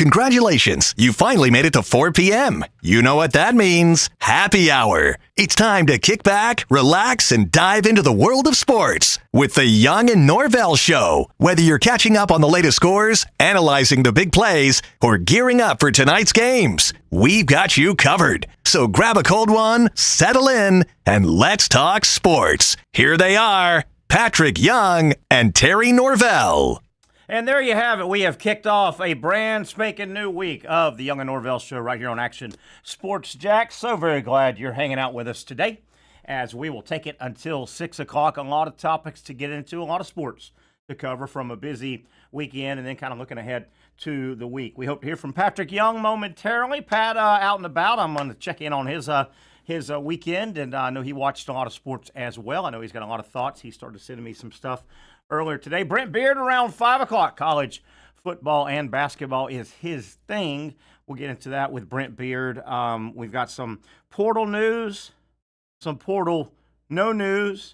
Congratulations, you finally made it to 4 p.m. You know what that means. Happy hour. It's time to kick back, relax, and dive into the world of sports with the Young and Norvelle Show. Whether you're catching up on the latest scores, analyzing the big plays, or gearing up for tonight's games, we've got you covered. So grab a cold one, settle in, and let's talk sports. Here they are, Patrick Young and Terry Norvelle. And there you have it. We have kicked off a brand spanking new week of the Young and Norvelle Show right here on Action Sports Jack. So very glad you're hanging out with us today as we will take it until 6 o'clock. A lot of topics to get into, a lot of sports to cover from a busy weekend and then kind of looking ahead to the week. We hope to hear from Patrick Young momentarily. Pat out and about. I'm going to check in on his weekend, and I know he watched a lot of sports as well. I know he's got a lot of thoughts. He started sending me some stuff earlier today. Brent Beaird around 5 o'clock. College football and basketball is his thing. We'll get into that with Brent Beaird. We've got some portal news, some portal no news,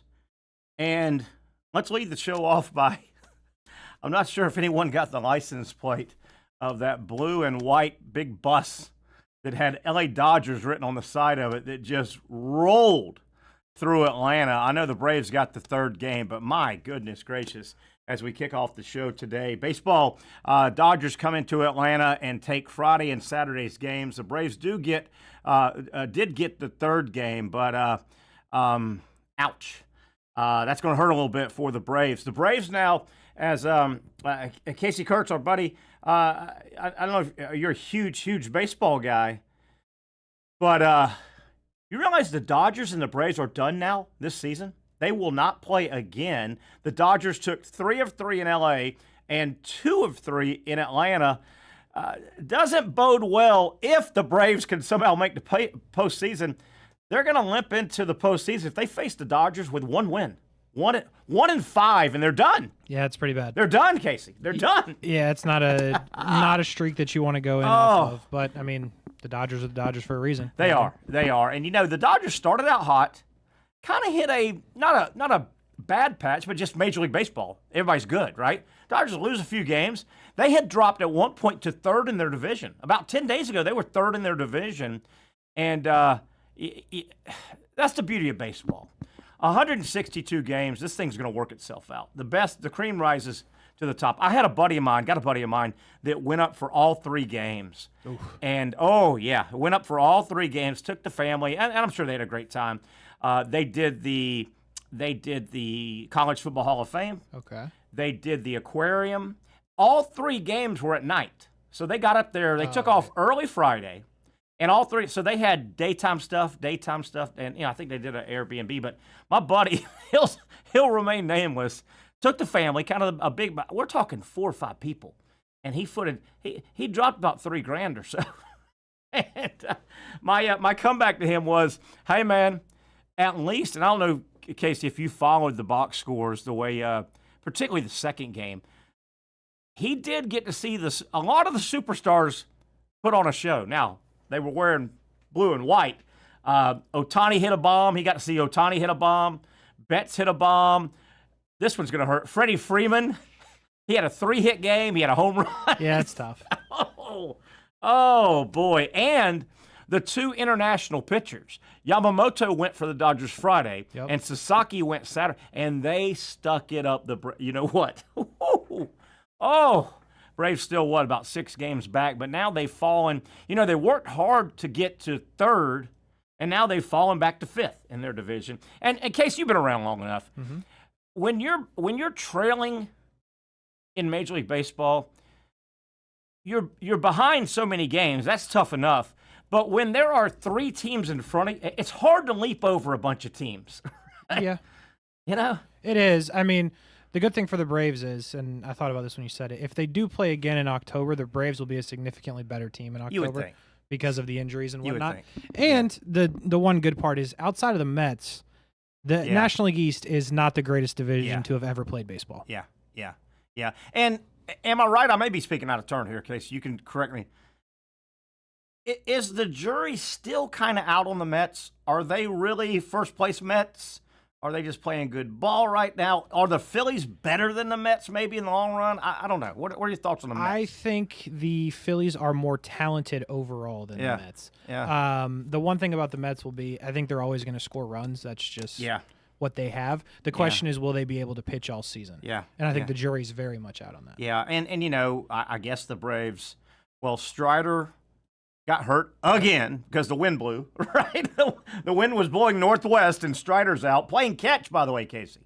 and let's lead the show off by, I'm not sure if anyone got the license plate of that blue and white big bus that had LA Dodgers written on the side of it that just rolled through Atlanta. I know the Braves got the third game, but my goodness gracious, as we kick off the show today. Baseball, Dodgers come into Atlanta and take Friday and Saturday's games. The Braves did get the third game, but ouch. That's going to hurt a little bit for the Braves. The Braves now, as Casey Kurtz, our buddy, I don't know if you're a huge baseball guy, but you realize the Dodgers and the Braves are done now this season? They will not play again. The Dodgers took 3 of 3 in L.A. and 2 of 3 in Atlanta. Doesn't bode well if the Braves can somehow make the postseason. They're going to limp into the postseason if they face the Dodgers with one win. 1-5, and they're done. Yeah, it's pretty bad. They're done, Casey. They're done. Yeah, it's not a streak that you want to go in off of. But I mean, the Dodgers are the Dodgers for a reason. They are. And you know, the Dodgers started out hot, kind of hit a not a bad patch, but just Major League Baseball. Everybody's good, right? Dodgers lose a few games. They had dropped at one point to third in their division. About 10 days ago, they were third in their division, and that's the beauty of baseball. 162 games, this thing's going to work itself out. The cream rises to the top. I had a buddy of mine that went up for all 3 games. Oof. And, went up for all 3 games, took the family, and I'm sure they had a great time. They did the College Football Hall of Fame. Okay. They did the aquarium. All 3 games were at night. So they got up there. They took off early Friday. And all 3, so they had daytime stuff, and I think they did an Airbnb. But my buddy, he'll remain nameless, took the family, kind of a big. We're talking 4 or 5 people, and he dropped about $3,000 or so. And my comeback to him was, hey man, at least, and I don't know, Casey, if you followed the box scores the way, particularly the second game, he did get to see a lot of the superstars put on a show. Now, they were wearing blue and white. Ohtani hit a bomb. He got to see Ohtani hit a bomb. Betts hit a bomb. This one's going to hurt. Freddie Freeman, he had a 3-hit game. He had a home run. Yeah, it's tough. Oh, boy. And the 2 international pitchers. Yamamoto went for the Dodgers Friday, and Sasaki went Saturday, and they stuck it up. You know what? Braves still, about 6 games back, but now they've fallen. You know, they worked hard to get to third, and now they've fallen back to 5th in their division. And in case you've been around long enough, when you're trailing in Major League Baseball, you're behind so many games. That's tough enough. But when there are 3 teams in front of you, it's hard to leap over a bunch of teams. Yeah. You know? It is. I mean, the good thing for the Braves is, and I thought about this when you said it, if they do play again in October, the Braves will be a significantly better team in October. You would think. Because of the injuries and whatnot. You would think. And the one good part is, outside of the Mets, the National League East is not the greatest division to have ever played baseball. Yeah. And am I right? I may be speaking out of turn here, Casey. You can correct me. Is the jury still kind of out on the Mets? Are they really first-place Mets? Are they just playing good ball right now? Are the Phillies better than the Mets maybe in the long run? I don't know. What are your thoughts on the Mets? I think the Phillies are more talented overall than the Mets. Yeah. The one thing about the Mets will be I think they're always going to score runs. That's just what they have. The question is, will they be able to pitch all season? Yeah. And I think the jury's very much out on that. Yeah, and you know, I guess the Braves, well, Strider got hurt again because the wind blew, right? The wind was blowing northwest and Strider's out. Playing catch, by the way, Casey.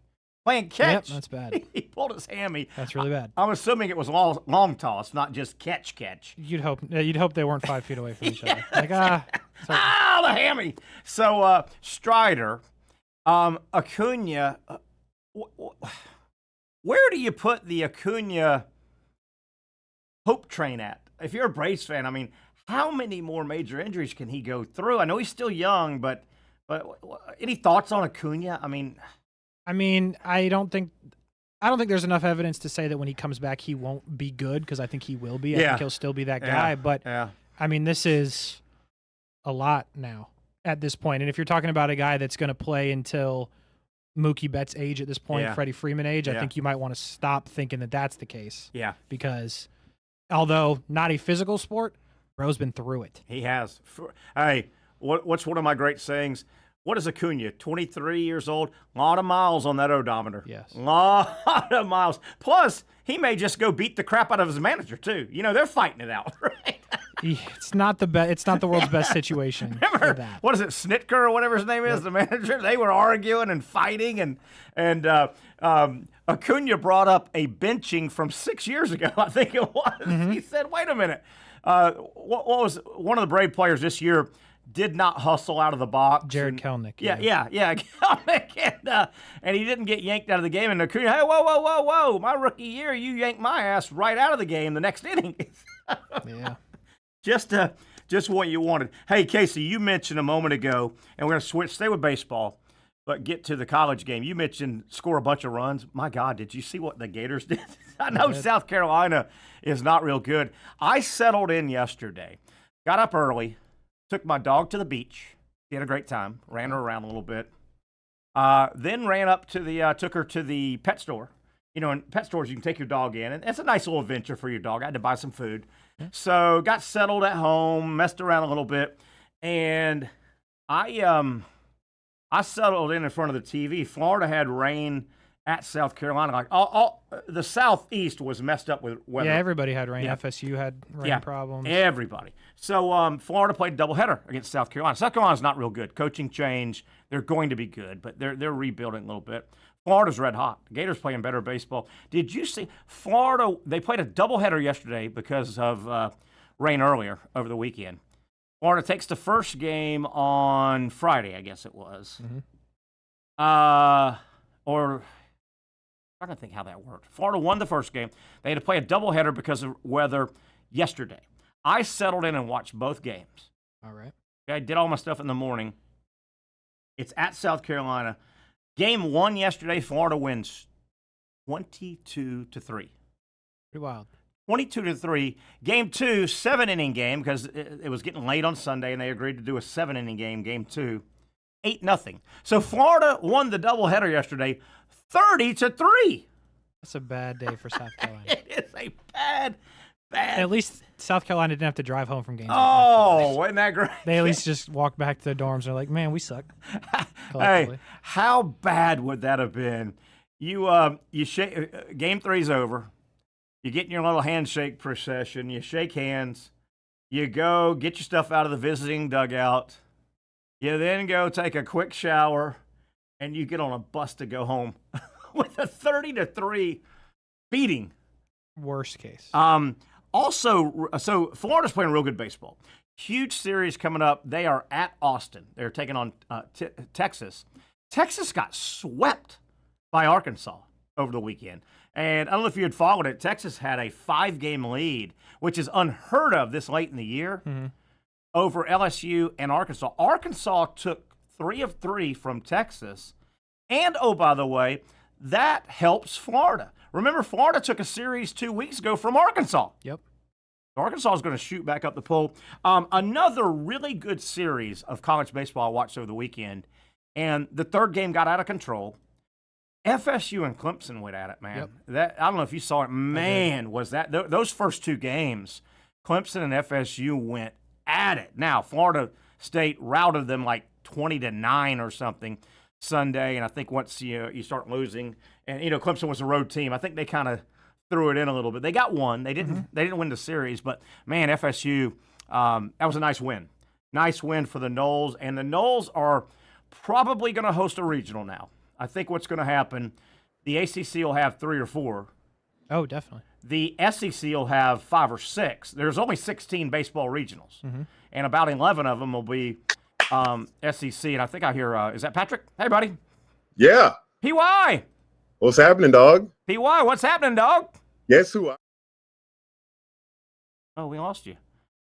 Playing catch. Yep, that's bad. He pulled his hammy. That's really bad. I'm assuming it was long toss, not just catch. You'd hope they weren't 5 feet away from each other. Like, the hammy. So, Strider, Acuna, where do you put the Acuna hope train at? If you're a Braves fan, I mean, how many more major injuries can he go through? I know he's still young, but any thoughts on Acuna? I mean, I don't think there's enough evidence to say that when he comes back he won't be good, because I think he will be. I think he'll still be that guy. But I mean, this is a lot now at this point. And if you're talking about a guy that's going to play until Mookie Betts' age at this point, Freddie Freeman age, I think you might want to stop thinking that that's the case. Yeah. Because although not a physical sport, bro's been through it. He has. Hey, what's one of my great sayings? What is Acuna? 23 years old. A lot of miles on that odometer. Yes. A lot of miles. Plus, he may just go beat the crap out of his manager, too. You know, they're fighting it out, right? It's not the It's not the world's best situation. Remember, for that. What is it, Snitker or whatever his name is, the manager? They were arguing and fighting, and Acuna brought up a benching from 6 years ago, I think it was. Mm-hmm. He said, wait a minute. What was one of the Brave players this year did not hustle out of the box? Jared Kelenic. Yeah, Kelenic. And he didn't get yanked out of the game. And Acuna, hey, whoa. My rookie year, you yanked my ass right out of the game the next inning. Yeah. Just what you wanted. Hey, Casey, you mentioned a moment ago, and we're going to stay with baseball, but get to the college game. You mentioned score a bunch of runs. My God, did you see what the Gators did? I know South Carolina is not real good. I settled in yesterday, got up early, took my dog to the beach. She had a great time, ran her around a little bit. Then ran up to took her to the pet store. You know, in pet stores, you can take your dog in, and it's a nice little adventure for your dog. I had to buy some food. So got settled at home, messed around a little bit, and I settled in front of the TV. Florida had rain at South Carolina. Like all the southeast was messed up with weather. Yeah, everybody had rain. Yeah. FSU had rain problems. Everybody. So Florida played a doubleheader against South Carolina. South Carolina's not real good. Coaching change. They're going to be good, but they're rebuilding a little bit. Florida's red hot. The Gators playing better baseball. Did you see Florida? They played a doubleheader yesterday because of rain earlier over the weekend. Florida takes the first game on Friday, I guess it was. Mm-hmm. Or I'm trying to think how that worked. Florida won the first game. They had to play a doubleheader because of weather yesterday. I settled in and watched both games. All right. Okay, I did all my stuff in the morning. It's at South Carolina. Game 1 yesterday, Florida wins 22-3. Pretty wild. 22-3. Game 2, 7-inning game, because it was getting late on Sunday, and they agreed to do a 7-inning game, game 2. 8-0. So Florida won the doubleheader yesterday, 30-3. That's a bad day for South Carolina. It is a bad. At least South Carolina didn't have to drive home from games. Oh, wasn't that great? They at least just walked back to their dorms and they're like, man, we suck. Hey, how bad would that have been? You shake, game 3's over. You get in your little handshake procession. You shake hands. You go get your stuff out of the visiting dugout. You then go take a quick shower, and you get on a bus to go home with a 30-3 beating. Worst case. Also, so Florida's playing real good baseball. Huge series coming up. They are at Austin. They're taking on Texas. Texas got swept by Arkansas over the weekend. And I don't know if you had followed it. Texas had a 5-game lead, which is unheard of this late in the year, over LSU and Arkansas. Arkansas took 3 of 3 from Texas. And, oh, by the way, that helps Florida. Remember, Florida took a series 2 weeks ago from Arkansas. Yep. Arkansas is going to shoot back up the pole. Another really good series of college baseball I watched over the weekend And the third game got out of control. FSU and Clemson went at it, man. Yep. That I don't know if you saw it. Man, was that those first two games, Clemson and FSU went at it. Now, Florida State routed them like 20-9 or something Sunday, and I think once you start losing, and Clemson was a road team, I think they kind of threw it in a little bit. They got one. They didn't win the series, but man, FSU, that was a nice win. Nice win for the Noles, and the Noles are probably going to host a regional now. I think what's going to happen, the ACC will have 3 or 4. Oh, definitely. The SEC will have 5 or 6. There's only 16 baseball regionals, and about 11 of them will be SEC. And I think I hear, is that Patrick? Hey, buddy. Yeah. PY. What's happening, dog? PY, what's happening, dog? Guess who? Oh, we lost you.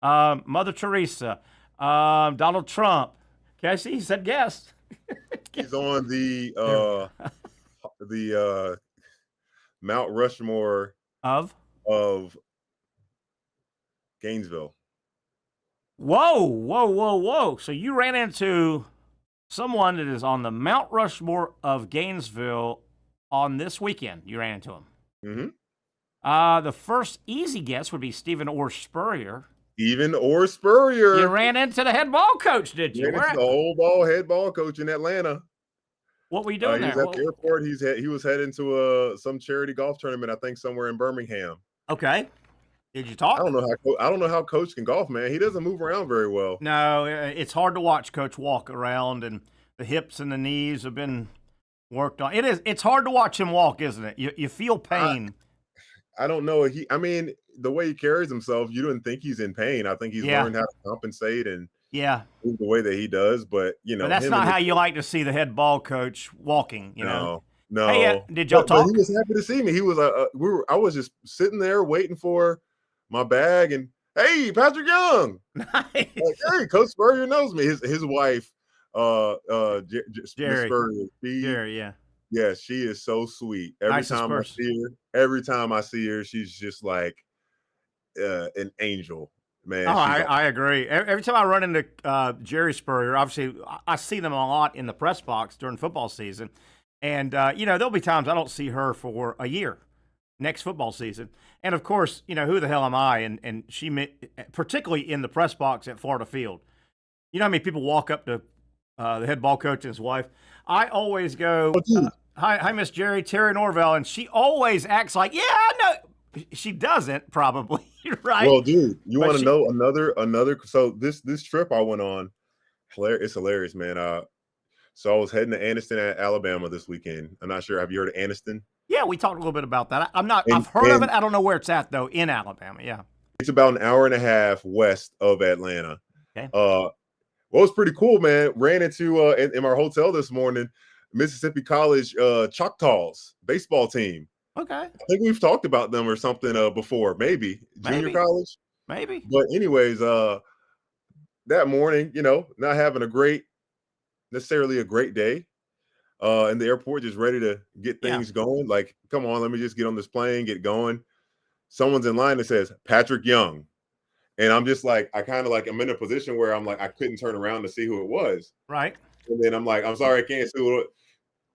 Mother Teresa, Donald Trump. Okay, I see he said guest. He's on the Mount Rushmore of Gainesville. Whoa. So you ran into someone that is on the Mount Rushmore of Gainesville on this weekend. You ran into him. Mm-hmm. The first easy guess would be Stephen Orr Spurrier. Stephen Orr Spurrier. You ran into the head ball coach, did you? The old head ball coach in Atlanta. What were you doing there? He was at the airport. He was heading to some charity golf tournament, I think, somewhere in Birmingham. Okay. Did you talk? I don't know how Coach can golf, man. He doesn't move around very well. No, it's hard to watch Coach walk around, and the hips and the knees have been worked on. It's hard to watch him walk, isn't it? You feel pain. I don't know. The way he carries himself, you didn't think he's in pain. I think he's learned how to compensate and move the way that he does. But but that's not how you like to see the head ball coach walking. No. Hey, did y'all talk? But he was happy to see me. He was. I was just sitting there waiting for my bag, and hey, Patrick Young. Nice. Like, hey, Coach Spurrier knows me. His wife, Jerry. Spurrier. Jerry, yeah. Yeah, she is so sweet. Every time I see her, she's just like an angel, man. Oh, I agree. Every time I run into Jerry Spurrier, obviously I see them a lot in the press box during football season, and there'll be times I don't see her for a year, next football season, and of course, who the hell am I? And she, particularly in the press box at Florida Field, how many people walk up to the head ball coach and his wife? I always go, hi, Miss Jerry, Terry Norvelle, and she always acts like, yeah, I know. She doesn't, probably, right? Well, dude, you want to know another? So this trip I went on, it's hilarious, man. So I was heading to Anniston, Alabama this weekend. I'm not sure. Have you heard of Anniston? Yeah, we talked a little bit about that. I've heard of it. I don't know where it's at though. In Alabama, yeah. It's about an hour and a half west of Atlanta. Okay. Well, it's pretty cool, man. Ran into in our hotel this morning, Mississippi College Choctaws baseball team. Okay. I think we've talked about them or something before, maybe junior college. Maybe. But anyways, that morning, not having necessarily a great day in the airport, just ready to get things going. Like, come on, let me just get on this plane, get going. Someone's in line that says Patrick Young. And I'm just like, I'm in a position where I'm like, I couldn't turn around to see who it was. Right. And then I'm like, I'm sorry, I can't see who it was.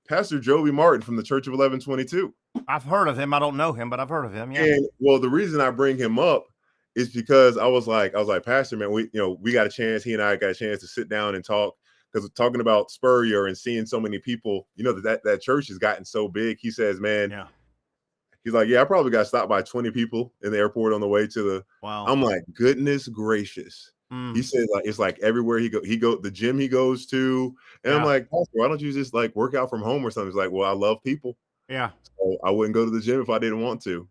Pastor Joby Martin from the Church of 1122. I've heard of him. I don't know him, but I've heard of him. Yeah. And well, the reason I bring him up is because I was like, Pastor, man, we got a chance. He and I got a chance to sit down and talk, because talking about Spurrier and seeing so many people, that church has gotten so big. He says, man, he's like, I probably got stopped by 20 people in the airport on the way to the. Wow. I'm like, goodness gracious. He said, like, it's like everywhere he go the gym he goes to, and I'm like, Pastor, why don't you just like work out from home or something? He's like, well, I love people. Yeah. So I wouldn't go to the gym if I didn't want to.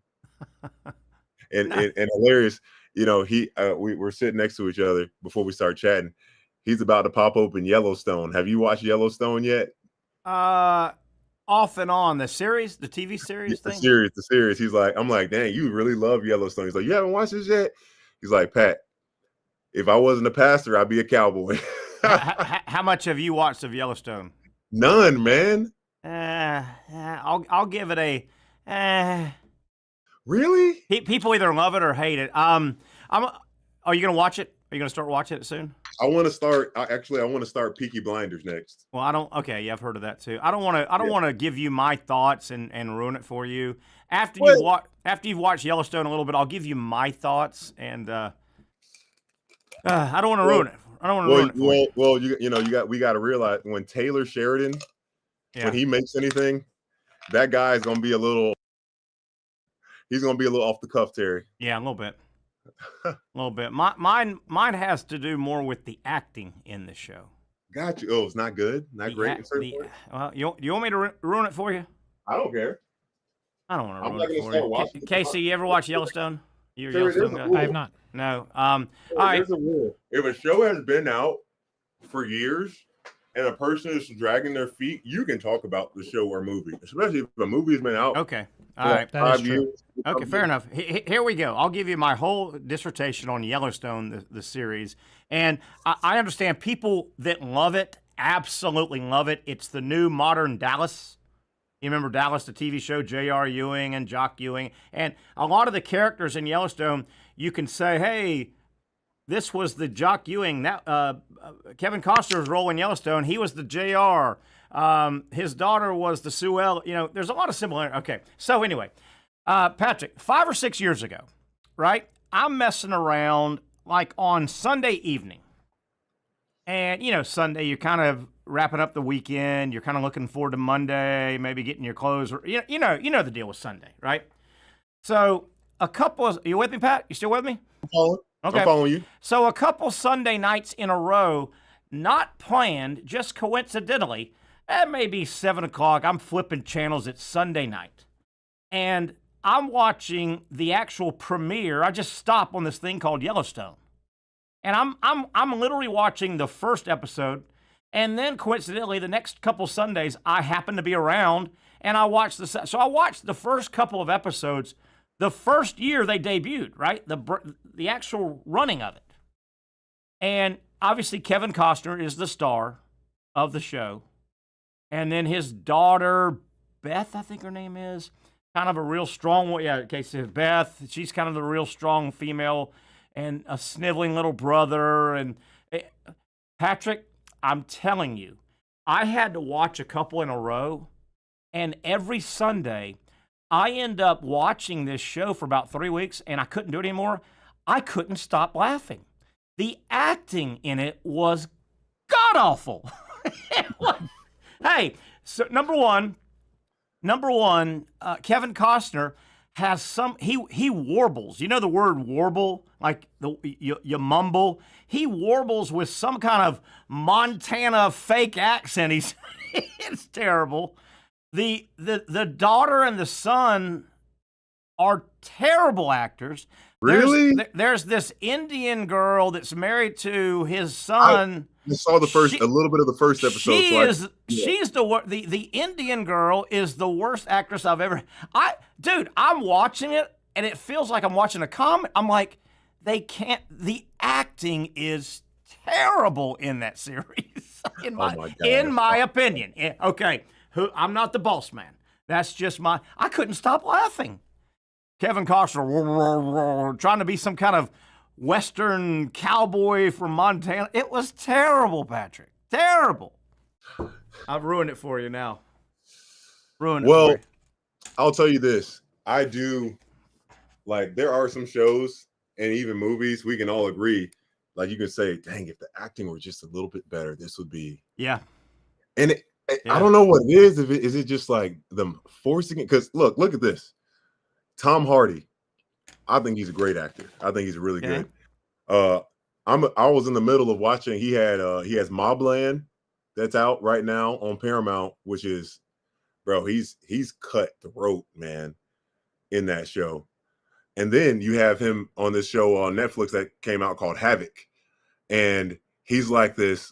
and hilarious, we're sitting next to each other before we start chatting. He's about to pop open Yellowstone. Have you watched Yellowstone yet? Off and on. The series, the TV series thing? The series. He's like, I'm like, dang, you really love Yellowstone. He's like, you haven't watched this yet? He's like, Pat, if I wasn't a pastor, I'd be a cowboy. How much have you watched of Yellowstone? None, man. I'll give it a. Really? People either love it or hate it. Are you gonna watch it? Are you going to start watching it soon? I want to start. I want to start Peaky Blinders next. Well, I don't. Okay, yeah, I've heard of that too. I don't want to give you my thoughts and ruin it for you. After you've watched Yellowstone a little bit, I'll give you my thoughts, and I don't want to ruin it. I don't want to ruin it for you. Well, we got to realize when Taylor Sheridan, when he makes anything, that guy is going to be a little. He's going to be a little off the cuff, Terry. Yeah, a little bit. A little bit. Mine has to do more with the acting in the show. Got you. Oh, it's not good? Not great? Well, you want me to ruin it for you? I don't care. I don't want to ruin it for you. Casey, you ever watch Yellowstone? You're a Yellowstone guy? I have not. No. All right. There's a rule. If a show has been out for years and a person is dragging their feet, you can talk about the show or movie, especially if a movie has been out. Okay. All right. 5 years. Okay, fair enough. Here we go. I'll give you my whole dissertation on Yellowstone, the series. And I understand people that love it, absolutely love it. It's the new modern Dallas. You remember Dallas, the TV show, J.R. Ewing and Jock Ewing. And a lot of the characters in Yellowstone, you can say, hey, this was the Jock Ewing. Kevin Costner's role in Yellowstone, he was the J.R. His daughter was the Sue L. There's a lot of similarity. Okay, so anyway. Patrick, 5 or 6 years ago, right? I'm messing around like on Sunday evening. And, Sunday, you're kind of wrapping up the weekend. You're kind of looking forward to Monday, maybe getting your clothes. You know the deal with Sunday, right? So are you with me, Pat? You still with me? I'm following. Okay. I'm following you. So a couple Sunday nights in a row, not planned, just coincidentally, at maybe 7 o'clock, I'm flipping channels at Sunday night. And I'm watching the actual premiere. I just stop on this thing called Yellowstone. And I'm literally watching the first episode, and then coincidentally the next couple Sundays I happen to be around and I watched I watched the first couple of episodes the first year they debuted, right? The actual running of it. And obviously Kevin Costner is the star of the show. And then his daughter Beth, I think her name is, kind of a real strong one. Yeah, okay, so Beth, she's kind of the real strong female, and a sniveling little brother. And Patrick, I'm telling you, I had to watch a couple in a row, and every Sunday, I end up watching this show for about 3 weeks, and I couldn't do it anymore. I couldn't stop laughing. The acting in it was god-awful. Hey, so number one, Kevin Costner has he warbles. You know the word warble? Like you mumble? He warbles with some kind of Montana fake accent. It's terrible. The daughter and the son are terrible actors. Really? There's this Indian girl that's married to his son. I saw a little bit of the first episode. She's the Indian girl is the worst actress I've ever. I'm watching it and it feels like I'm watching a comedy. I'm like, the acting is terrible in that series. in my opinion. Okay, I'm not the boss man. That's just I couldn't stop laughing. Kevin Costner trying to be some kind of Western cowboy from Montana. It was terrible, Patrick. Terrible. I've ruined it for you now. Well, I'll tell you this. I do, there are some shows and even movies we can all agree. Like you can say, dang, if the acting were just a little bit better, this would be. Yeah. And I don't know what it is. Is it just like them forcing it? Because look at this. Tom Hardy, I think he's a great actor. I think he's really good. I was in the middle of watching. He has Mobland that's out right now on Paramount, which is, bro, he's cut throat, man, in that show. And then you have him on this show on Netflix that came out called Havoc, and he's like this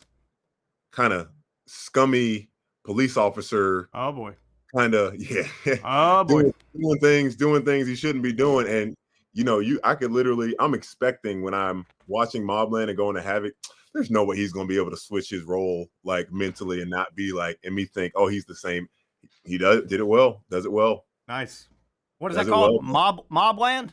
kind of scummy police officer. Oh boy. Kind of, yeah. Oh boy. doing things he shouldn't be doing. And I'm expecting when I'm watching Mobland and going to Havoc, there's no way he's going to be able to switch his role mentally and not be and me think, oh, he's the same. He does it well. Nice. What is that called? Well. Mobland?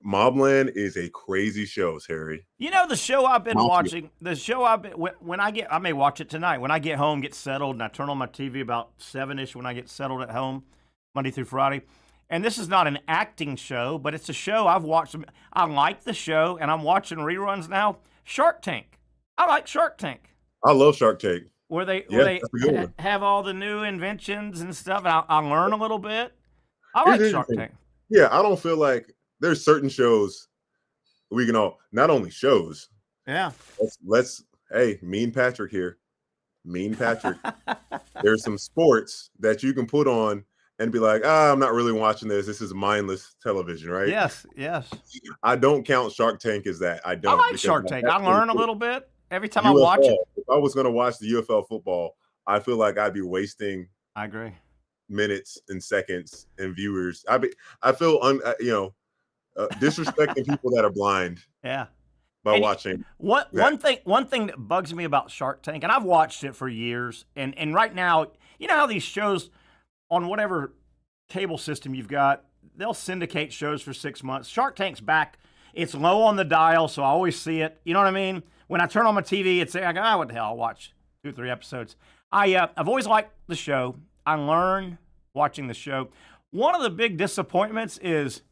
Mobland is a crazy show, Terry. You know, the show I've been watching, when I may watch it tonight. When I get home, get settled, and I turn on my TV about 7-ish when I get settled at home, Monday through Friday. And this is not an acting show, but it's a show I've watched. I like the show, and I'm watching reruns now. Shark Tank. I like Shark Tank. I love Shark Tank. Where they have all the new inventions and stuff, and I learn a little bit. I like Shark Tank. Yeah, I don't feel like there's certain shows we can all, not only shows. Yeah. Hey, Mean Patrick here. Mean Patrick. There's some sports that you can put on and be like, I'm not really watching this. This is mindless television, right? Yes. I don't count Shark Tank as that. I don't. I like Shark Tank. I learn a little bit every time I watch it. If I was going to watch the UFL football, I feel like I'd be wasting. I agree. Minutes and seconds and viewers. I feel disrespecting people that are blind. Yeah. By watching. One thing that bugs me about Shark Tank, and I've watched it for years, and right now, you know how these shows on whatever cable system you've got, they'll syndicate shows for 6 months. Shark Tank's back. It's low on the dial, so I always see it. You know what I mean? When I turn on my TV, it's like, what the hell? I'll watch 2 or 3 episodes. I've always liked the show. I learn watching the show. One of the big disappointments is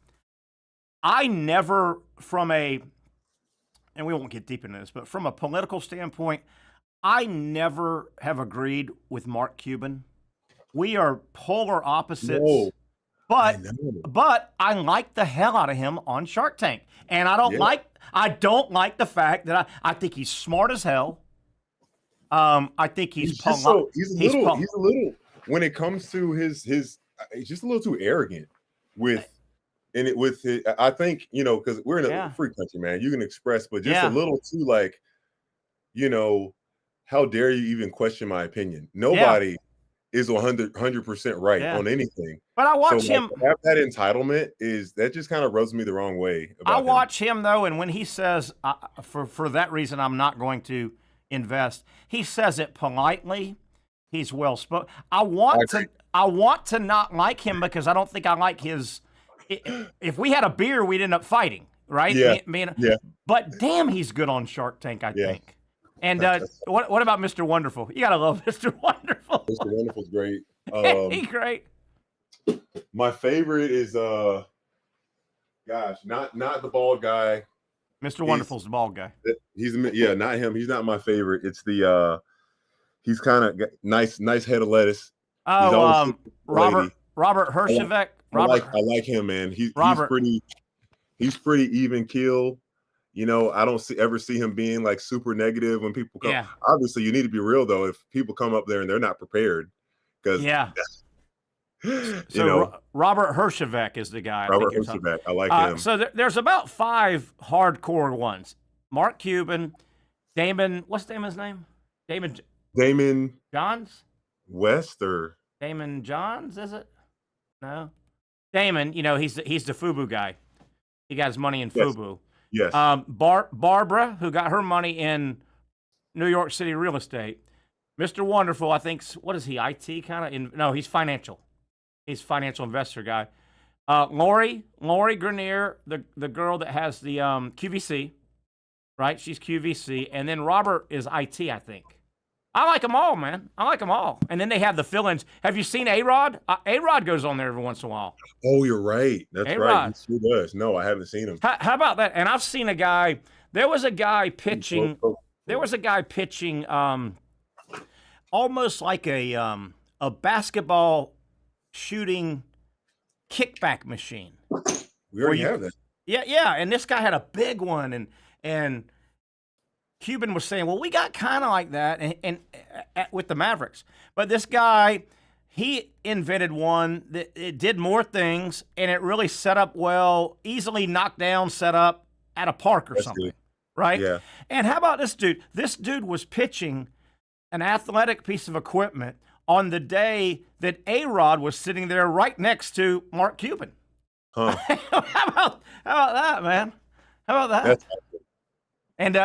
I never, and we won't get deep into this, but from a political standpoint, I never have agreed with Mark Cuban. We are polar opposites. No, but I like the hell out of him on Shark Tank. And I don't like the fact that I think he's smart as hell. I think he's a little when it comes to his he's just a little too arrogant I think, because we're in a free country, man. You can express, but just a little too how dare you even question my opinion? Nobody is 100% right on anything. But I watch him have that entitlement that just kind of rubs me the wrong way. I watch him though, and when he says for that reason I'm not going to invest, he says it politely. He's well spoken. I want to not like him because I don't think I like his. If we had a beer, we'd end up fighting, right? Yeah. But damn, he's good on Shark Tank, I think. And what about Mr. Wonderful? You gotta love Mr. Wonderful. Mr. Wonderful's great. He's great. My favorite is not the bald guy. Mr. Wonderful's the bald guy. Not him. He's not my favorite. It's the he's kind of nice head of lettuce. Oh, Robert Hershevek. I like him, man. He's pretty even keel. I don't ever see him being like super negative when people come. Yeah. Obviously, you need to be real though. If people come up there and they're not prepared, because Robert Hershevek is the guy. Robert Hershevek, I like him. So there's about 5 hardcore ones. Mark Cuban, Damon. What's Damon's name? Damon Johns. West or Damon Johns? Is it? No. Damon. He's the FUBU guy. He got his money in FUBU. Yes. Barbara, who got her money in New York City real estate. Mr. Wonderful, I think, what is he, IT kind of? No, he's financial. He's a financial investor guy. Lori Grenier, the girl that has the QVC, right? She's QVC. And then Robert is IT, I think. I like them all, man. I like them all. And then they have the fill-ins. Have you seen A-Rod? A-Rod goes on there every once in a while. Oh, you're right. That's A-Rod. Right. He does. No, I haven't seen him. How about that? And I've seen a guy. There was a guy pitching. Almost like a basketball shooting kickback machine. We already have that. Yeah. And this guy had a big one, and Cuban was saying, well, we got kind of like that and with the Mavericks. But this guy, he invented one that it did more things, and it really set up well, easily knocked down, set up at a park or something, right? Yeah. And how about this dude? This dude was pitching an athletic piece of equipment on the day that A-Rod was sitting there right next to Mark Cuban. Huh. How about that, man? How about that? That's And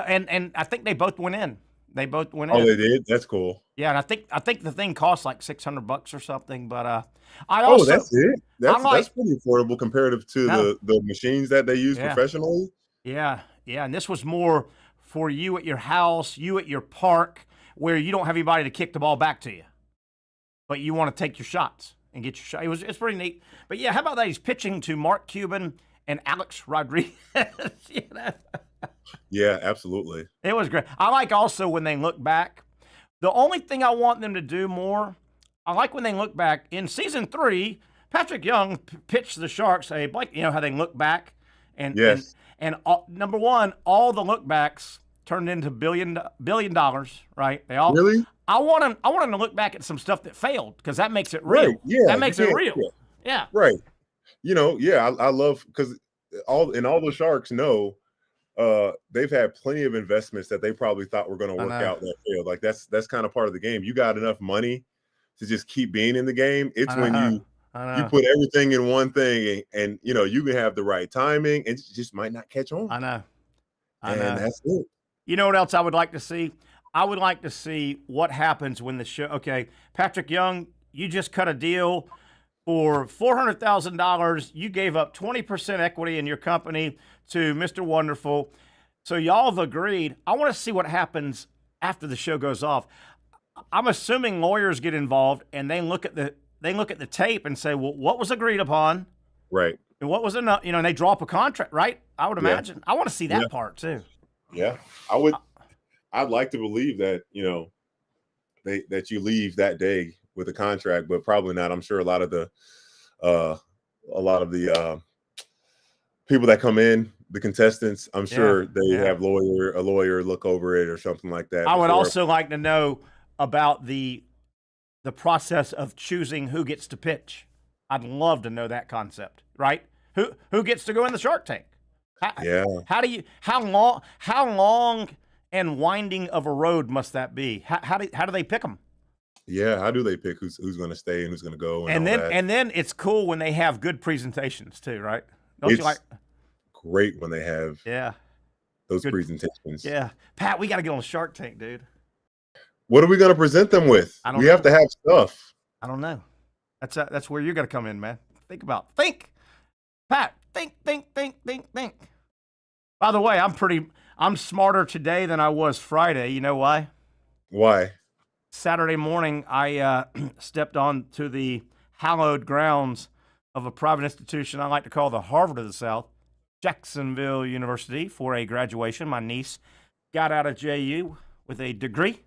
I think they both went in. They both went in. Oh, they did? That's cool. Yeah, and I think the thing costs like $600 or something. But I also that's it. That's pretty affordable comparative to the machines that they use professionally. Yeah, and this was more for you at your house, you at your park, where you don't have anybody to kick the ball back to you, but you want to take your shots and get your shot. It's pretty neat. But yeah, how about that? He's pitching to Mark Cuban and Alex Rodriguez. Yeah, absolutely. It was great. I like also when they look back. The only thing I want them to do more, I like when they look back. In season 3, Patrick Young pitched the Sharks a blank. You know how they look back, and yes, and number one, all the look backs turned into $billion, right? They all really. I want them to look back at some stuff that failed because that makes it real. Right. Yeah, that makes it real. Yeah. Right. I love because all the Sharks know. They've had plenty of investments that they probably thought were going to work out that failed. Like that's kind of part of the game. You got enough money to just keep being in the game. It's when you put everything in one thing and you can have the right timing and it just might not catch on. I know. And that's it. You know what else I would like to see? I would like to see what happens when the show. Okay, Patrick Young, you just cut a deal for $400,000. You gave up 20% equity in your company to Mr. Wonderful. So y'all have agreed. I want to see what happens after the show goes off. I'm assuming lawyers get involved and they look at the tape and say, well, what was agreed upon? Right. And what was enough, and they draw up a contract, right? I would imagine. I want to see that part too. Yeah. I'd like to believe that, that you leave that day with a contract, but probably not. I'm sure a lot of the people that come in, the contestants, I'm sure they have a lawyer look over it or something like that. I would also like to know about the process of choosing who gets to pitch. I'd love to know that concept, right? Who gets to go in the Shark Tank? How long and winding of a road must that be? How do they pick them? Yeah, how do they pick who's going to stay and who's going to go? And then it's cool when they have good presentations too, right? Don't you like? Great when they have those good presentations. Yeah, Pat, we got to get on the Shark Tank, dude. What are we going to present them with? We have to have stuff. I don't know. That's where you're going to come in, man. Think, Pat. Think. By the way, I'm smarter today than I was Friday. You know why? Why? Saturday morning, I stepped onto the hallowed grounds of a private institution I like to call the Harvard of the South, Jacksonville University, for a graduation. My niece got out of JU with a degree.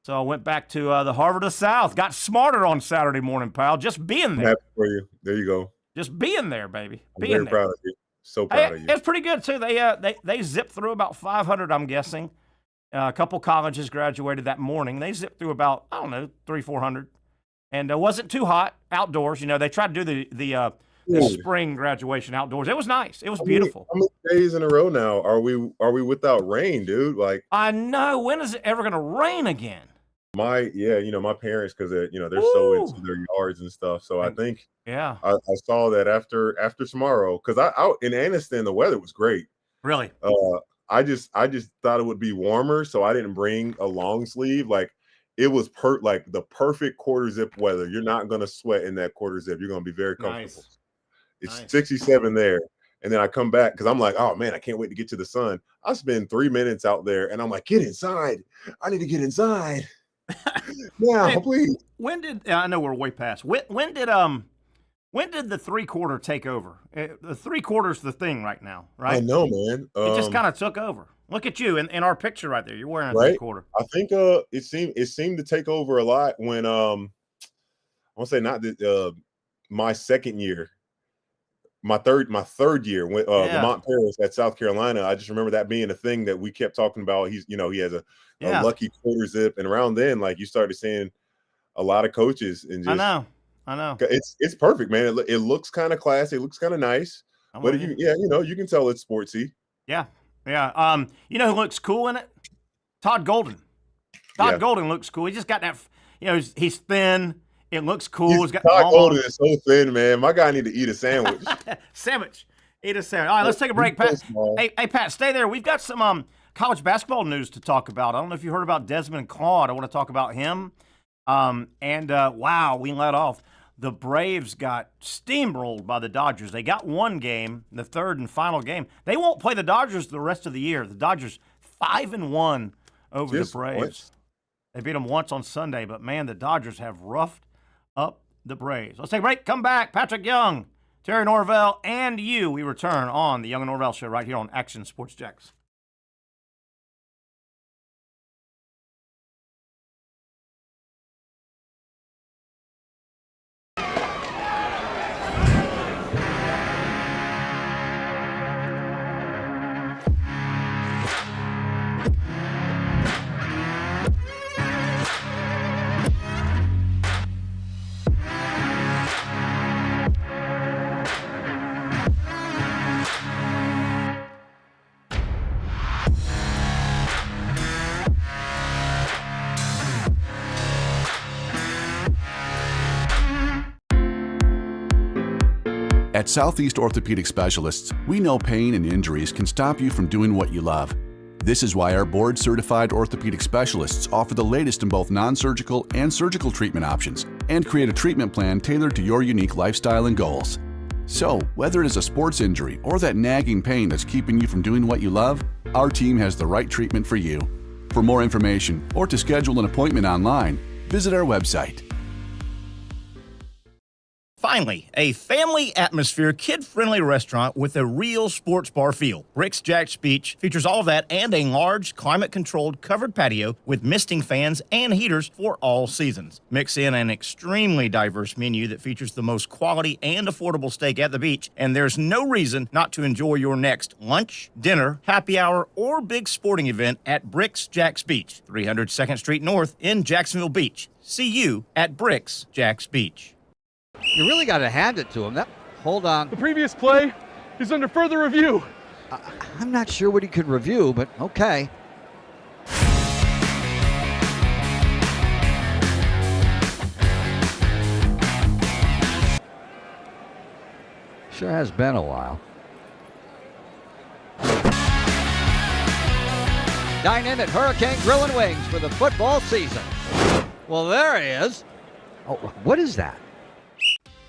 So I went back to the Harvard of the South. Got smarter on Saturday morning, pal. Just being there. Happy for you. There you go. Just being there, baby. I'm very proud of you. So proud of you. It's pretty good, too. They zipped through about 500, I'm guessing. A couple colleges graduated that morning. They zipped through about, 300-400. And it wasn't too hot outdoors. They tried to do the spring graduation outdoors. It was nice. It was beautiful. How many days in a row now are we without rain, dude? Like, I know. When is it ever going to rain again? My parents, because they're so into their yards and stuff. So I think I saw that after tomorrow, because I in Anniston the weather was great. Really? I just thought it would be warmer, so I didn't bring a long sleeve. Like it was like the perfect quarter zip weather. You're not gonna sweat in that quarter zip. You're gonna be very comfortable. Nice. It's 67 there. And then I come back because I'm like, oh man, I can't wait to get to the sun. I spend 3 minutes out there and I'm like, get inside. I need to get inside. Yeah, please. When did I know we're way past? When did the 3/4 take over? The 3/4's the thing right now, right? I know, man. It just kind of took over. Look at you in our picture right there. You're wearing a 3/4. I think it seemed to take over a lot when I want to say not my second year. My third year with Lamont Paris at South Carolina. I just remember that being a thing that we kept talking about. He has a lucky quarter zip, and around then, like you started seeing a lot of coaches and just I know. It's perfect, man. It looks kind of classy. It looks kind of nice, but you can tell it's sportsy. Yeah. You know who looks cool in it? Todd Golden. Todd Golden looks cool. He just got that. He's thin. It looks cool. It's got Todd Golden is so thin, man. My guy need to eat a sandwich. Eat a sandwich. All right, let's take a break, Pat. Hey, Pat, stay there. We've got some college basketball news to talk about. I don't know if you heard about Desmond Claude. I want to talk about him. Wow, we let off. The Braves got steamrolled by the Dodgers. They got one game, the third and final game. They won't play the Dodgers the rest of the year. The Dodgers 5-1 over the Braves. Once. They beat them once on Sunday, but man, the Dodgers have roughed up the Braves. Let's take a break. Come back. Patrick Young, Terry Norvelle, and you. We return on the Young and Norvelle Show right here on Action Sports Jacks. At Southeast Orthopedic Specialists, we know pain and injuries can stop you from doing what you love. This is why our board-certified orthopedic specialists offer the latest in both non-surgical and surgical treatment options and create a treatment plan tailored to your unique lifestyle and goals. So, whether it is a sports injury or that nagging pain that's keeping you from doing what you love, our team has the right treatment for you. For more information or to schedule an appointment online, visit our website. Finally, a family atmosphere, kid-friendly restaurant with a real sports bar feel. Bricks Jack's Beach features all of that and a large, climate-controlled covered patio with misting fans and heaters for all seasons. Mix in an extremely diverse menu that features the most quality and affordable steak at the beach, and there's no reason not to enjoy your next lunch, dinner, happy hour, or big sporting event at Bricks Jack's Beach, 300 2nd Street North in Jacksonville Beach. See you at Bricks Jack's Beach. You really got to hand it to him. Hold on. The previous play is under further review. I'm not sure what he could review, but okay. Sure has been a while. Dine in at Hurricane Grill and Wings for the football season. Well, there he is. Oh, what is that?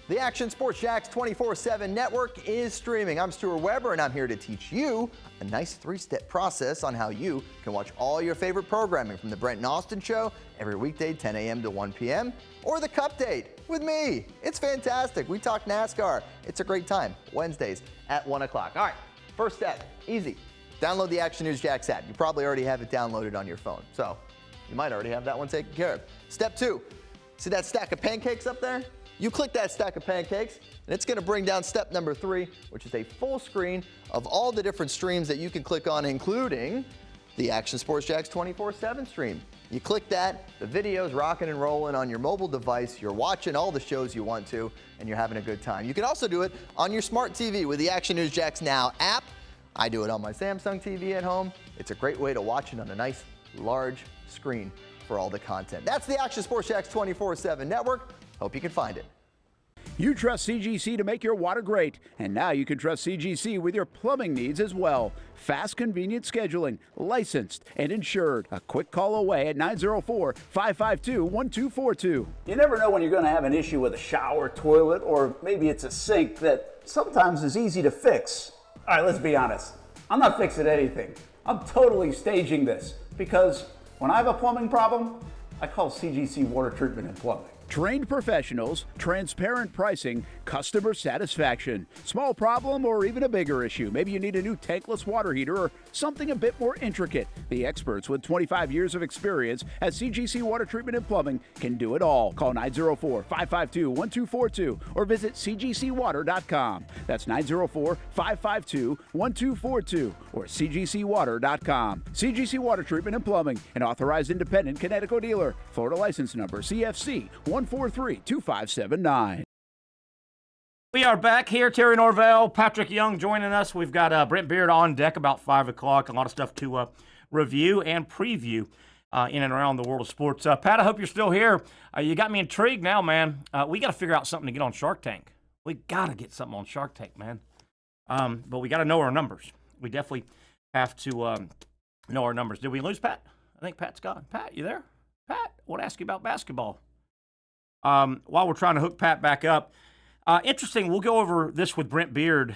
The Action Sports Jacks 24/7 network is streaming. I'm Stuart Weber, and I'm here to teach you a nice three-step process on how you can watch all your favorite programming from the Brent and Austin Show every weekday 10 a.m. to 1 p.m. or the Cup Date with me. It's fantastic. We talk NASCAR. It's a great time. Wednesdays at 1 o'clock. All right, first step, easy. Download the Action News Jacks app. You probably already have it downloaded on your phone, so you might already have that one taken care of. Step 2, see that stack of pancakes up there? You click that stack of pancakes, and it's going to bring down step number 3, which is a full screen of all the different streams that you can click on, including the Action Sports Jacks 24/7 stream. You click that, the video's rocking and rolling on your mobile device, you're watching all the shows you want to, and you're having a good time. You can also do it on your smart TV with the Action News Jacks Now app. I do it on my Samsung TV at home. It's a great way to watch it on a nice, large screen for all the content. That's the Action Sports Jacks 24/7 network. Hope you can find it. You trust CGC to make your water great, and now you can trust CGC with your plumbing needs as well. Fast, convenient scheduling, licensed and insured. A quick call away at 904-552-1242. You never know when you're going to have an issue with a shower, toilet, or maybe it's a sink that sometimes is easy to fix. All right, let's be honest. I'm not fixing anything. I'm totally staging this because when I have a plumbing problem, I call CGC Water Treatment and Plumbing. Trained professionals, transparent pricing, customer satisfaction. Small problem or even a bigger issue. Maybe you need a new tankless water heater or something a bit more intricate. The experts with 25 years of experience at CGC Water Treatment and Plumbing can do it all. Call 904-552-1242 or visit cgcwater.com. That's 904-552-1242 or cgcwater.com. CGC Water Treatment and Plumbing, an authorized independent Connecticut dealer. Florida license number CFC 143-2579. We are back here. Terry Norvelle, Patrick Young joining us. We've got Brent Beaird on deck about 5 o'clock. A lot of stuff to review and preview in and around the world of sports. Pat, I hope you're still here. You got me intrigued now, man. We got to figure out something to get on Shark Tank. We got to get something on Shark Tank, man. But we got to know our numbers. We definitely have to know our numbers. Did we lose Pat? I think Pat's gone. Pat, you there? Pat, I want to ask you about basketball. While we're trying to hook Pat back up, interesting, we'll go over this with Brent Beaird.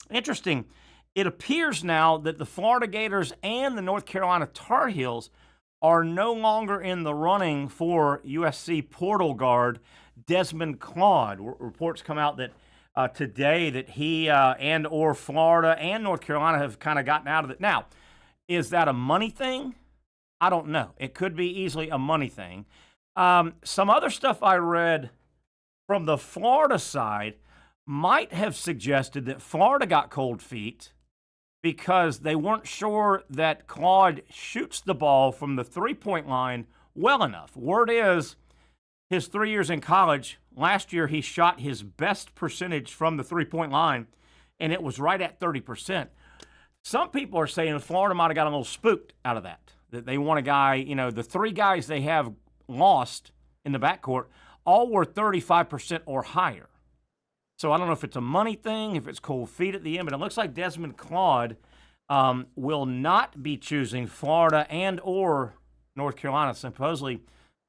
Interesting, it appears now that the Florida Gators and the North Carolina Tar Heels are no longer in the running for USC portal guard Desmond Claude. Reports come out that today that he and or Florida and North Carolina have kind of gotten out of it. Now, is that a money thing? I don't know. It could be easily a money thing. Some other stuff I read from the Florida side might have suggested that Florida got cold feet because they weren't sure that Claude shoots the ball from the three-point line well enough. Word is, his 3 years in college, last year he shot his best percentage from the three-point line, and it was right at 30%. Some people are saying Florida might have got a little spooked out of that they want a guy, the three guys they have lost in the backcourt all were 35% or higher. So I don't know if it's a money thing, if it's cold feet at the end, but it looks like Desmond Claude will not be choosing Florida and or North Carolina. Supposedly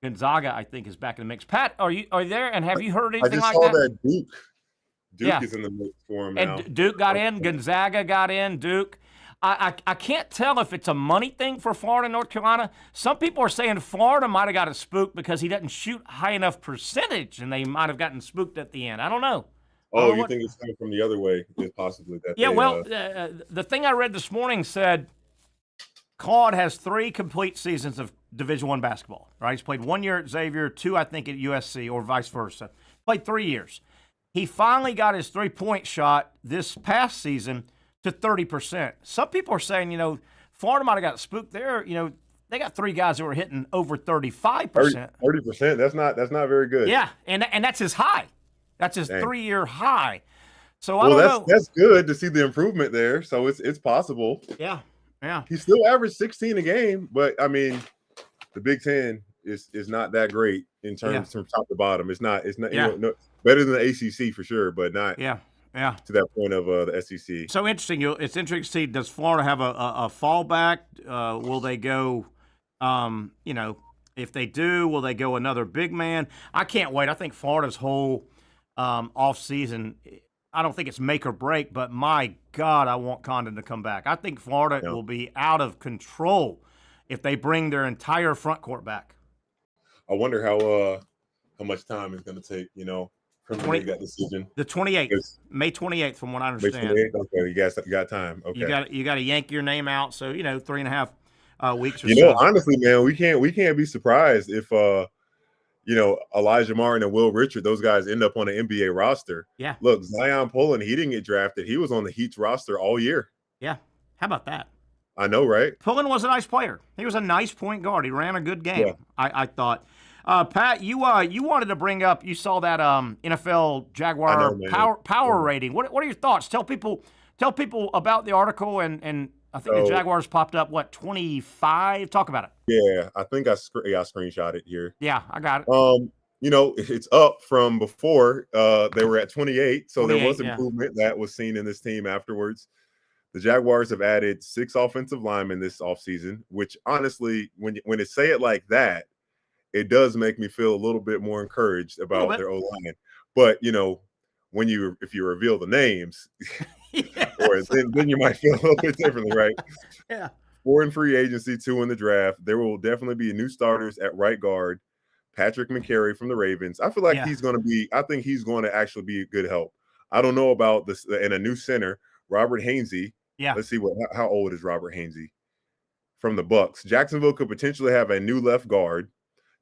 Gonzaga, I think, is back in the mix. Pat, are you there? And have you heard anything like that? I just saw that Duke is in the mix for him now. And Duke got in, Gonzaga got in, Duke. I can't tell if it's a money thing for Florida and North Carolina. Some people are saying Florida might have got spooked because he doesn't shoot high enough percentage, and they might have gotten spooked at the end. I don't know. Oh, you think it's coming from the other way, possibly? The thing I read this morning said Claude has 3 complete seasons of Division I basketball, right? He's played 1 year at Xavier, 2, I think, at USC, or vice versa. Played 3 years. He finally got his three-point shot this past season to 30%. Some people are saying, Florida might have got spooked there. They got 3 guys that were hitting over 35%. 30%. That's not very good. Yeah, and that's his high. That's his 3-year high. So I don't know. That's good to see the improvement there. So it's possible. Yeah. He still averaged 16 a game, but I mean, the Big Ten is not that great in terms from top to bottom. It's not better than the ACC for sure, but not to that point of the SEC. So interesting. It's interesting to see, does Florida have a fallback? Will they go, if they do, will they go another big man? I can't wait. I think Florida's whole off season, I don't think it's make or break, but my God, I want Condon to come back. I think Florida will be out of control if they bring their entire front court back. I wonder how much time it's going to take, from when that decision. The 28th, May 28th, from what I understand. May 28th? Okay, you got time. Okay, you got to yank your name out. So 3.5 weeks or so. Honestly, man, we can't be surprised if Elijah Martin and Will Richard, those guys end up on an NBA roster. Yeah. Look, Zion Poland, he didn't get drafted. He was on the Heat's roster all year. Yeah. How about that? I know, right? Poland was a nice player. He was a nice point guard. He ran a good game, I thought. Pat, you wanted to bring up, you saw that NFL Jaguar power rating. What are your thoughts? Tell people about the article, and I think the Jaguars popped up, 25? Talk about it. Yeah, I think I screenshot it here. Yeah, I got it. It's up from before. They were at 28, so 28, there was improvement that was seen in this team afterwards. The Jaguars have added 6 offensive linemen this offseason, which honestly, when they say it like that, it does make me feel a little bit more encouraged about their O-line. But, if you reveal the names, then you might feel a little bit differently, right? Yeah. 4 in free agency, 2 in the draft. There will definitely be new starters at right guard. Patrick McCary from the Ravens. I feel like he's going to actually be a good help. I don't know about this. And a new center, Robert Hainsey. Yeah. Let's see how old is Robert Hainsey from the Bucks. Jacksonville could potentially have a new left guard,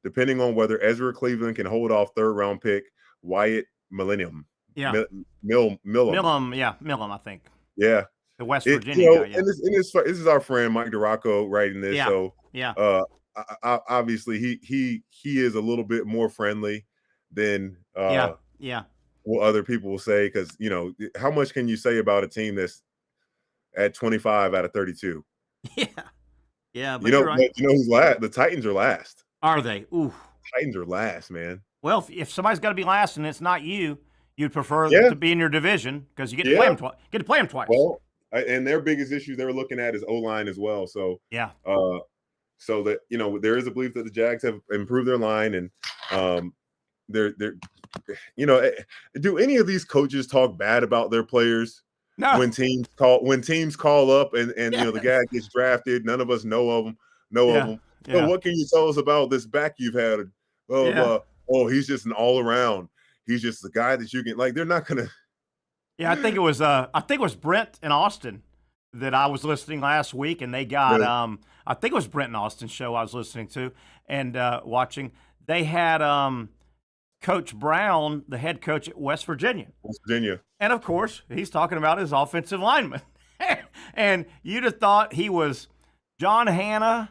depending on whether Ezra Cleveland can hold off 3rd-round pick Wyatt Millennium. Yeah. Millam, I think. Yeah. The West Virginia guy. Yeah. And this is our friend Mike DeRocco writing this. Yeah. So obviously he is a little bit more friendly than what other people will say, because how much can you say about a team that's at 25 out of 32? Yeah, but you're right. Who's last? The Titans are last. Are they? Ooh. Titans are last, man. Well, if somebody's got to be last and it's not you, you'd prefer to be in your division because you get to play them twice. Well, and their biggest issues they were looking at is O-line as well. So yeah, so that there is a belief that the Jags have improved their line, and they're do any of these coaches talk bad about their players? No. When teams call up and the guy gets drafted, none of us know of them. So what can you tell us about this back you've had? Oh, he's just an all around. He's just the guy that you can like. They're not gonna. Yeah, I think it was Brent and Austin that I was listening last week, and they got I think it was Brent and Austin's show I was listening to and watching. They had Coach Brown, the head coach at West Virginia. And, of course, he's talking about his offensive lineman. And you'd have thought he was John Hanna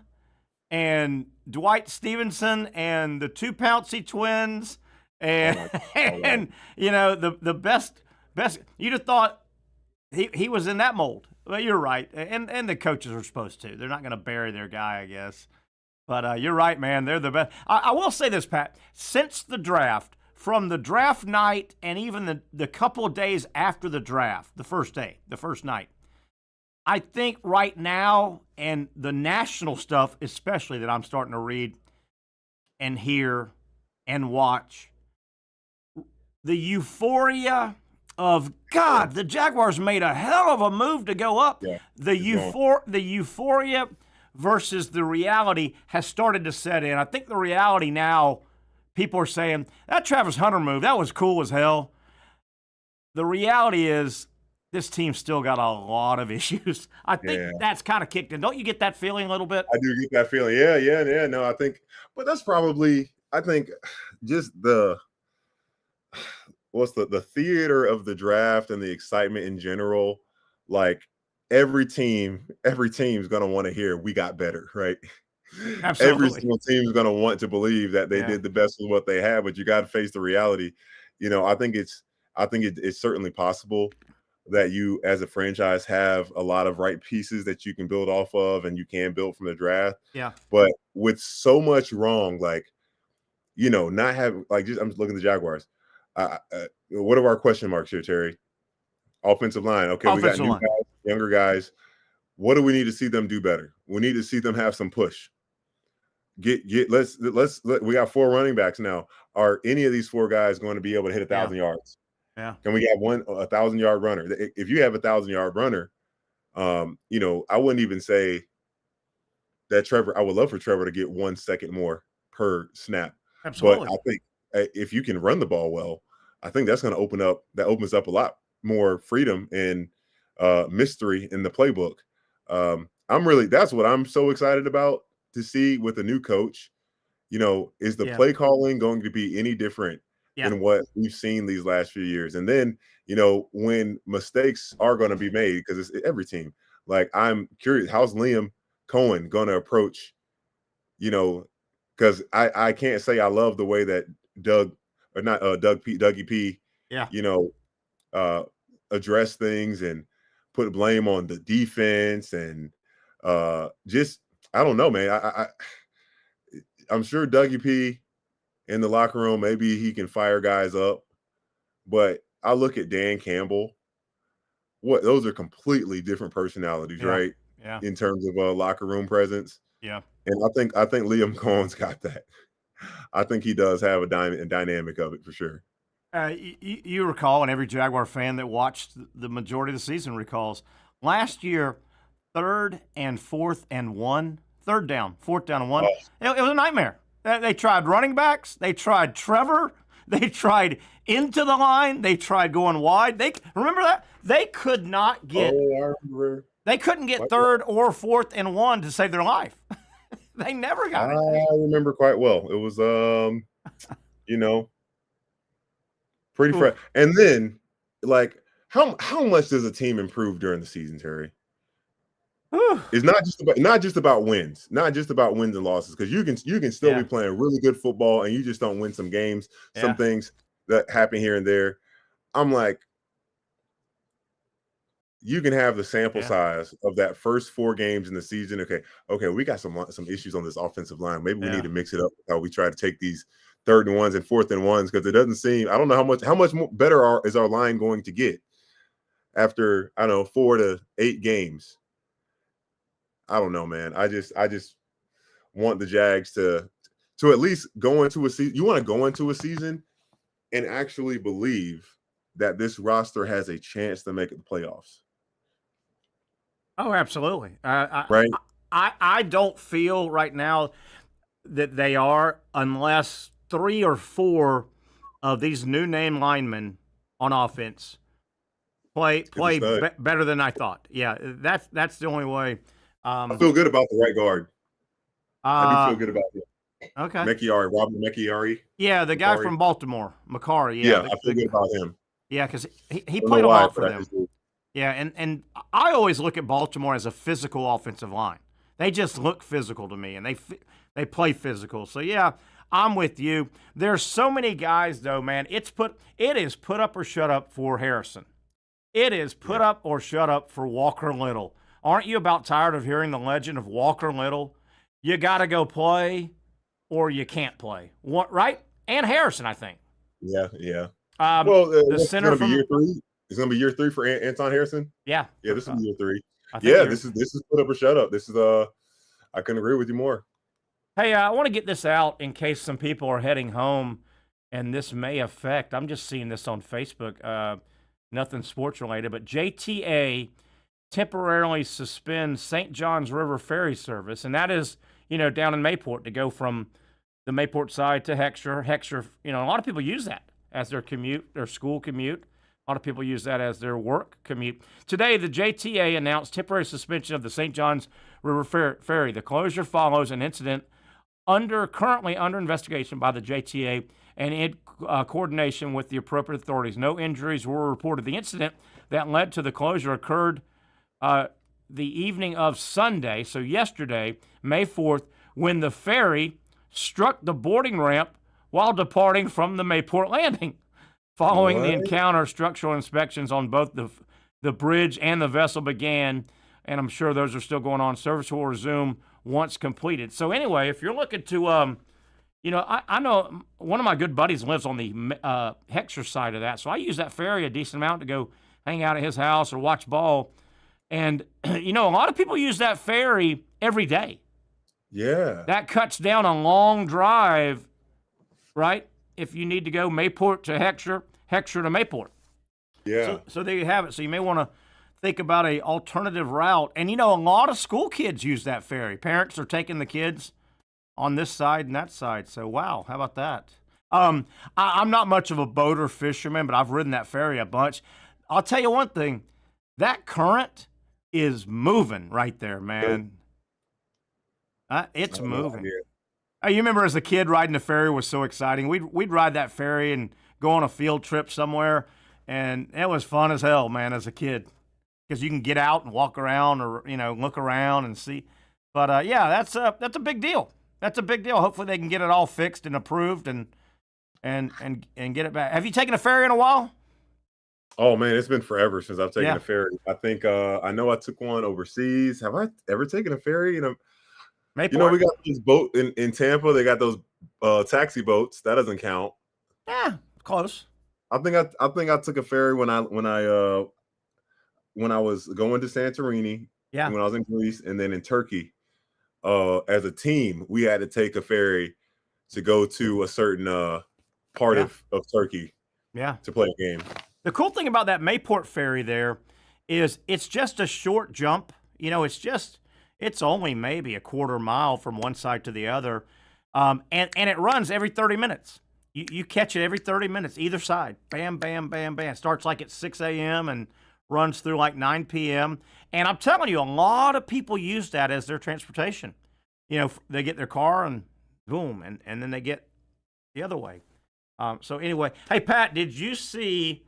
and Dwight Stevenson and the two Pouncey twins and, the best – you'd have thought he was in that mold. Well, you're right. And the coaches are supposed to. They're not going to bury their guy, I guess. But you're right, man. They're the best. I will say this, Pat. Since the draft, from the draft night and even the couple of days after the draft, the first night, I think right now, and the national stuff especially that I'm starting to read and hear and watch, the euphoria of, God, the Jaguars made a hell of a move to go up. Yeah, the euphoria versus the reality has started to set in. I think the reality now, people are saying, that Travis Hunter move, that was cool as hell. The reality is this team's still got a lot of issues. I think that's kind of kicked in. Don't you get that feeling a little bit? I do get that feeling. Yeah. No, I think – but that's probably – I think just the theater of the draft and the excitement in general, like – every team's going to want to hear we got better, right? Absolutely. Every single team's going to want to believe that they did the best with what they had, but you got to face the reality. I think it's certainly possible that you as a franchise have a lot of right pieces that you can build off of and you can build from the draft. Yeah. But with so much wrong, not having I'm just looking at the Jaguars. What are our question marks here, Terry? Offensive line. Okay, we got new guys, younger guys. What do we need to see them do better? We need to see them have some push. We got 4 running backs now. Are any of these 4 guys going to be able to hit 1,000 yards? Yeah. Can we get 1,000-yard runner? If you have 1,000-yard runner, I wouldn't even say that I would love for Trevor to get 1 second more per snap. Absolutely. But I think if you can run the ball well, I think that's going to opens up a lot more freedom and mystery in the playbook. That's what I'm so excited about to see with a new coach. Is the play calling going to be any different than what we've seen these last few years? And then, when mistakes are going to be made, because it's every team, I'm curious, how's Liam Cohen going to approach, because I can't say I love the way that Dougie P, address things and put blame on the defense and just I don't know, man. I'm sure Dougie P in the locker room, maybe he can fire guys up, but I look at Dan Campbell. Those are completely different personalities, right? Yeah. In terms of locker room presence. Yeah. And I think Liam Cohen's got that. I think he does have a dynamic of it for sure. You recall, and every Jaguar fan that watched the majority of the season recalls, last year, 3rd and 4th and 1, 3rd down, 4th down and 1. It was a nightmare. They tried running backs. They tried Trevor. They tried into the line. They tried going wide. Remember that? They could not get. They couldn't get 3rd or 4th and 1 to save their life. They never got it. I remember quite well. It was, pretty fresh. And then, how much does a team improve during the season, Terry? It's not just about wins, not just about wins and losses, because you can still be playing really good football and you just don't win some games, some things that happen here and there. I'm like, you can have the sample size of that first 4 games in the season. Okay, we got some issues on this offensive line. Maybe we need to mix it up how we try to take these 3rd and 1s and 4th and 1s, because it doesn't seem. I don't know how much better is our line going to get. after, I don't know, 4 to 8 games. I don't know, man. I just want the Jags to at least go into a season. You want to go into a season and actually believe that this roster has a chance to make it the playoffs. Oh, absolutely. Right? I don't feel right now that they are, unless 3 or 4 of these new name linemen on offense play better than I thought. Yeah, that's the only way. I feel good about the right guard. I do feel good about it. Okay. Robert Mecchiari. Yeah, the guy from Baltimore, Macari. Yeah, I feel good about him. Yeah, because he played a lot for them. Yeah, and I always look at Baltimore as a physical offensive line. They just look physical to me, and they play physical. So yeah, I'm with you. There's so many guys though, man. It is put up or shut up for Harrison. It is put up or shut up for Walker Little. Aren't you about tired of hearing the legend of Walker Little? You got to go play, or you can't play. What, right? And Harrison, I think. Yeah. The center from year 3. It's going to be year 3 for Anton Harrison. Yeah. Yeah, this is year 3. Yeah, this is put up or shut up. This is I couldn't agree with you more. Hey, I want to get this out in case some people are heading home, and this may affect. I'm just seeing this on Facebook. Nothing sports related, but JTA temporarily suspends St. Johns River ferry service, and that is, down in Mayport, to go from the Mayport side to Heckscher. Heckscher, a lot of people use that as their commute, their school commute. A lot of people use that as their work commute. Today, the JTA announced temporary suspension of the St. Johns River ferry. The closure follows an incident currently under investigation by the JTA and in coordination with the appropriate authorities. No injuries were reported. The incident that led to the closure occurred the evening of Sunday, so yesterday, May 4th, when the ferry struck the boarding ramp while departing from the Mayport landing. Following the encounter, structural inspections on both the bridge and the vessel began, and I'm sure those are still going on. Service will resume once completed. So anyway, if you're looking to, I know one of my good buddies lives on the Heckscher side of that, so I use that ferry a decent amount to go hang out at his house or watch ball. And, a lot of people use that ferry every day. Yeah. That cuts down a long drive, right? If you need to go Mayport to Heckscher to Mayport. Yeah. So there you have it. So you may want to think about a alternative route. And, a lot of school kids use that ferry. Parents are taking the kids on this side and that side. So, wow, how about that? I'm not much of a boat or fisherman, but I've ridden that ferry a bunch. I'll tell you one thing. That current is moving right there, man. It's moving. You remember as a kid riding the ferry was so exciting. We'd ride that ferry and go on a field trip somewhere, and it was fun as hell, man, as a kid, because you can get out and walk around or look around and see. But yeah, that's a big deal. That's a big deal. Hopefully they can get it all fixed and approved and get it back. Have you taken a ferry in a while? Oh man, it's been forever since I've taken a ferry. I think I know I took one overseas. Have I ever taken a ferry? Mayport. We got this boat in Tampa. They got those taxi boats. That doesn't count. Yeah, close. I think I took a ferry when I was going to Santorini. Yeah. When I was in Greece, and then in Turkey, as a team, we had to take a ferry to go to a certain part of Turkey. Yeah. To play a game. The cool thing about that Mayport ferry there is it's just a short jump. It's only maybe a quarter mile from one side to the other. And it runs every 30 minutes. You catch it every 30 minutes, either side. Bam, bam, bam, bam. It starts like at 6 a.m. and runs through like 9 p.m. And I'm telling you, a lot of people use that as their transportation. They get their car and boom, and then they get the other way. So anyway, hey, Pat, did you see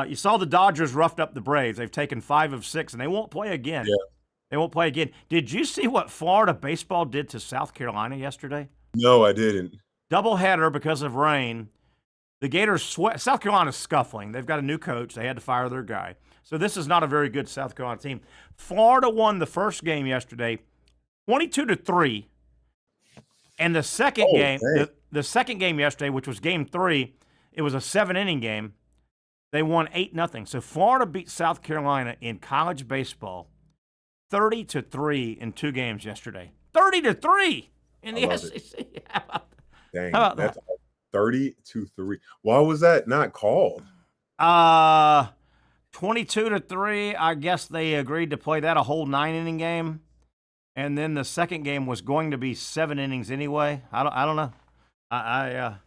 you saw the Dodgers roughed up the Braves. They've taken 5 of 6, and they won't play again. Yeah. They won't play again. Did you see what Florida baseball did to South Carolina yesterday? No, I didn't. Doubleheader because of rain. The Gators South Carolina's scuffling. They've got a new coach. They had to fire their guy. So this is not a very good South Carolina team. Florida won the first game yesterday, 22-3. And the second game, the second game yesterday, which was game 3, it was a 7-inning game. They won 8-0. So Florida beat South Carolina in college baseball 30-3 in 2 games yesterday. 30-3 in the SEC. Dang, how about that's that? 30-3. Why was that not called? 22-3. I guess they agreed to play that a whole 9-inning game, and then the second game was going to be 7 innings anyway. I don't know. I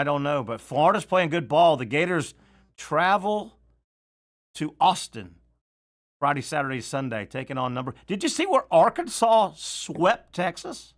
don't know, but Florida's playing good ball. The Gators travel to Austin Friday, Saturday, Sunday, taking on number. Did you see where Arkansas swept Texas?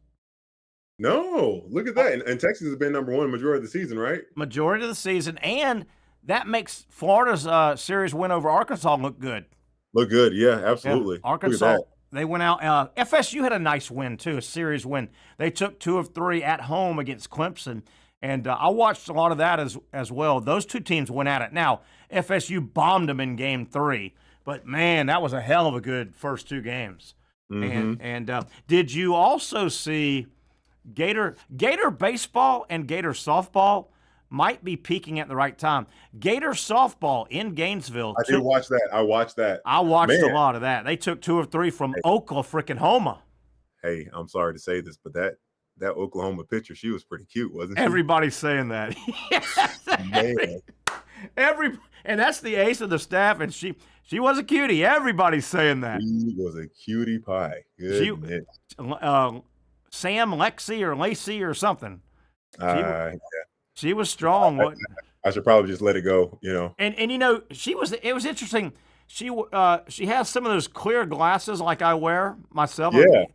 No, look at that. And Texas has been number 1 majority of the season, right? Majority of the season, and that makes Florida's series win over Arkansas look good. Look good, yeah, absolutely. Yeah. Arkansas, they went out. FSU had a nice win too, a series win. They took 2 of 3 at home against Clemson, and I watched a lot of that as well. Those 2 teams went at it. Now FSU bombed them in Game 3, but man, that was a hell of a good first 2 games. Mm-hmm. And did you also see Gator Baseball and Gator Softball might be peaking at the right time? Gator Softball in Gainesville. I did watch that. I watched that. I watched a lot of that. They took 2 of 3 from Oklahoma. Hey, I'm sorry to say this, but that Oklahoma pitcher, she was pretty cute, wasn't she? Everybody's saying that. Man. And that's the ace of the staff, and she was a cutie. Everybody's saying that. She was a cutie pie. Goodness. Sam Lexi or Lacey or something. Yeah. She was strong. I should probably just let it go, And it was interesting. She has some of those clear glasses like I wear myself. Yeah.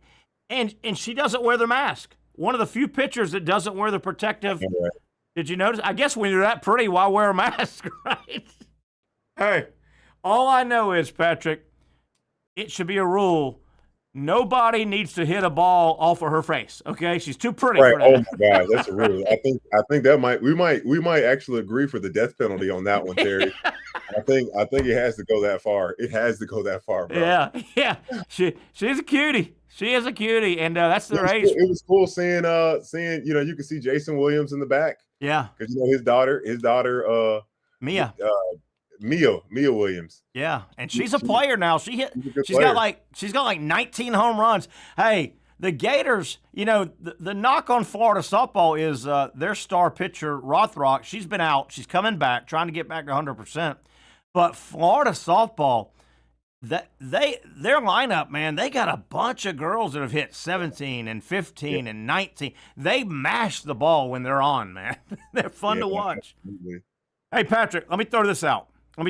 And she doesn't wear the mask. One of the few pitchers that doesn't wear the protective. Right. Did you notice? I guess when you're that pretty, why wear a mask, right? Hey, all I know is, Patrick, it should be a rule. Nobody needs to hit a ball off of her face. Okay, she's too pretty for that. Oh my God, that's a rule. I think that we might actually agree for the death penalty on that one, Terry. I think it has to go that far. It has to go that far, bro. Yeah. She's a cutie. She is a cutie, and that's the race. It was cool seeing you can see Jason Williams in the back. Yeah, because his daughter Mia Williams. Yeah, and she's a player now. She's got like 19 home runs. Hey, the Gators, the knock on Florida softball is their star pitcher Rothrock. She's been out. She's coming back, trying to get back to 100%. But Florida softball, their lineup, man, they got a bunch of girls that have hit 17 and 15 and 19. They mash the ball when they're on, man. They're fun to watch. Absolutely. Hey, Patrick, let me throw this out. And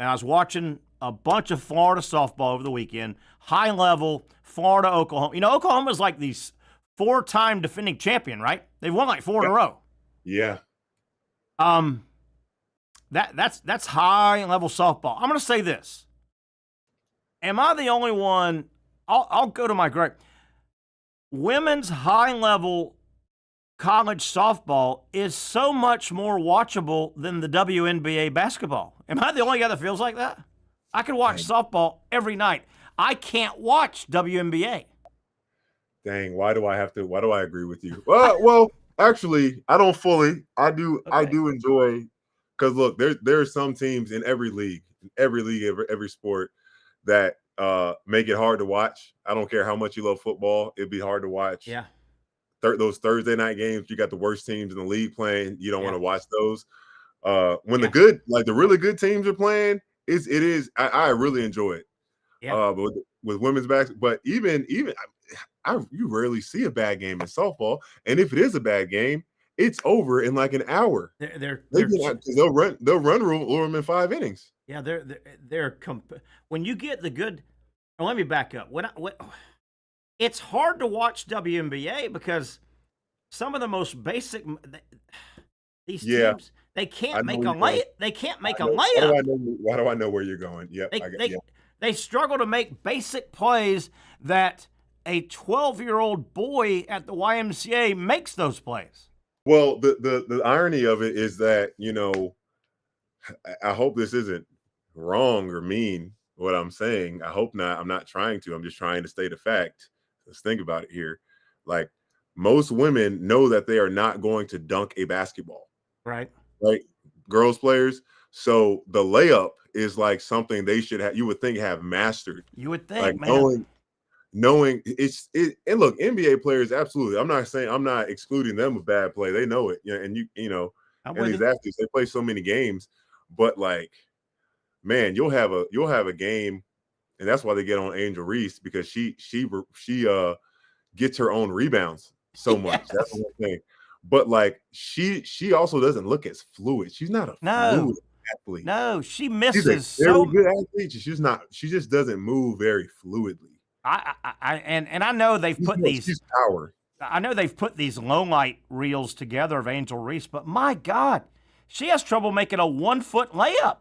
I was watching a bunch of Florida softball over the weekend, high level, Florida, Oklahoma. Oklahoma's like the 4-time defending champion, right? They've won like 4 in a row. Yeah. That's high level softball. I'm going to say this. Am I the only one? I'll go to my great. Women's high level college softball is so much more watchable than the WNBA basketball. Am I the only guy that feels like that? I can watch softball every night. I can't watch WNBA. Dang, why do I agree with you? Well, actually, I don't fully. I do enjoy, because look, there are some teams in every league, every sport that make it hard to watch. I don't care how much you love football, it'd be hard to watch. Yeah. Those Thursday night games, you got the worst teams in the league playing. You don't want to watch those. When the really good teams are playing, I really enjoy it. Yeah. But with women's basketball, but even you rarely see a bad game in softball, and if it is a bad game, it's over in like an hour. They'll run them in 5 innings. Yeah, when you get the good. Let me back up. It's hard to watch WNBA because some of the most basic these teams, they can't make a layup. They can't make a layup. Why do I know where you're going? Yep. They struggle to make basic plays that a 12-year-old boy at the YMCA makes those plays. Well, the irony of it is that, I hope this isn't wrong or mean what I'm saying. I hope not. I'm not trying to. I'm just trying to state a fact. Let's think about it here. Like, most women know that they are not going to dunk a basketball. Right. Girls players. So the layup is like something they should have. You would think have mastered. You would think, like man. Knowing and look, NBA players absolutely. I'm not excluding them of bad play. They know it. And and these athletes, they play so many games, but like, man, you'll have a game, and that's why they get on Angel Reese, because she gets her own rebounds so much. Yes. That's one thing. But like she also doesn't look as fluid. She's not a fluid athlete. No, she misses She's a very good athlete. She just doesn't move very fluidly. I know they've put these power. I know they've put these low light reels together of Angel Reese, but my God, she has trouble making a 1 foot layup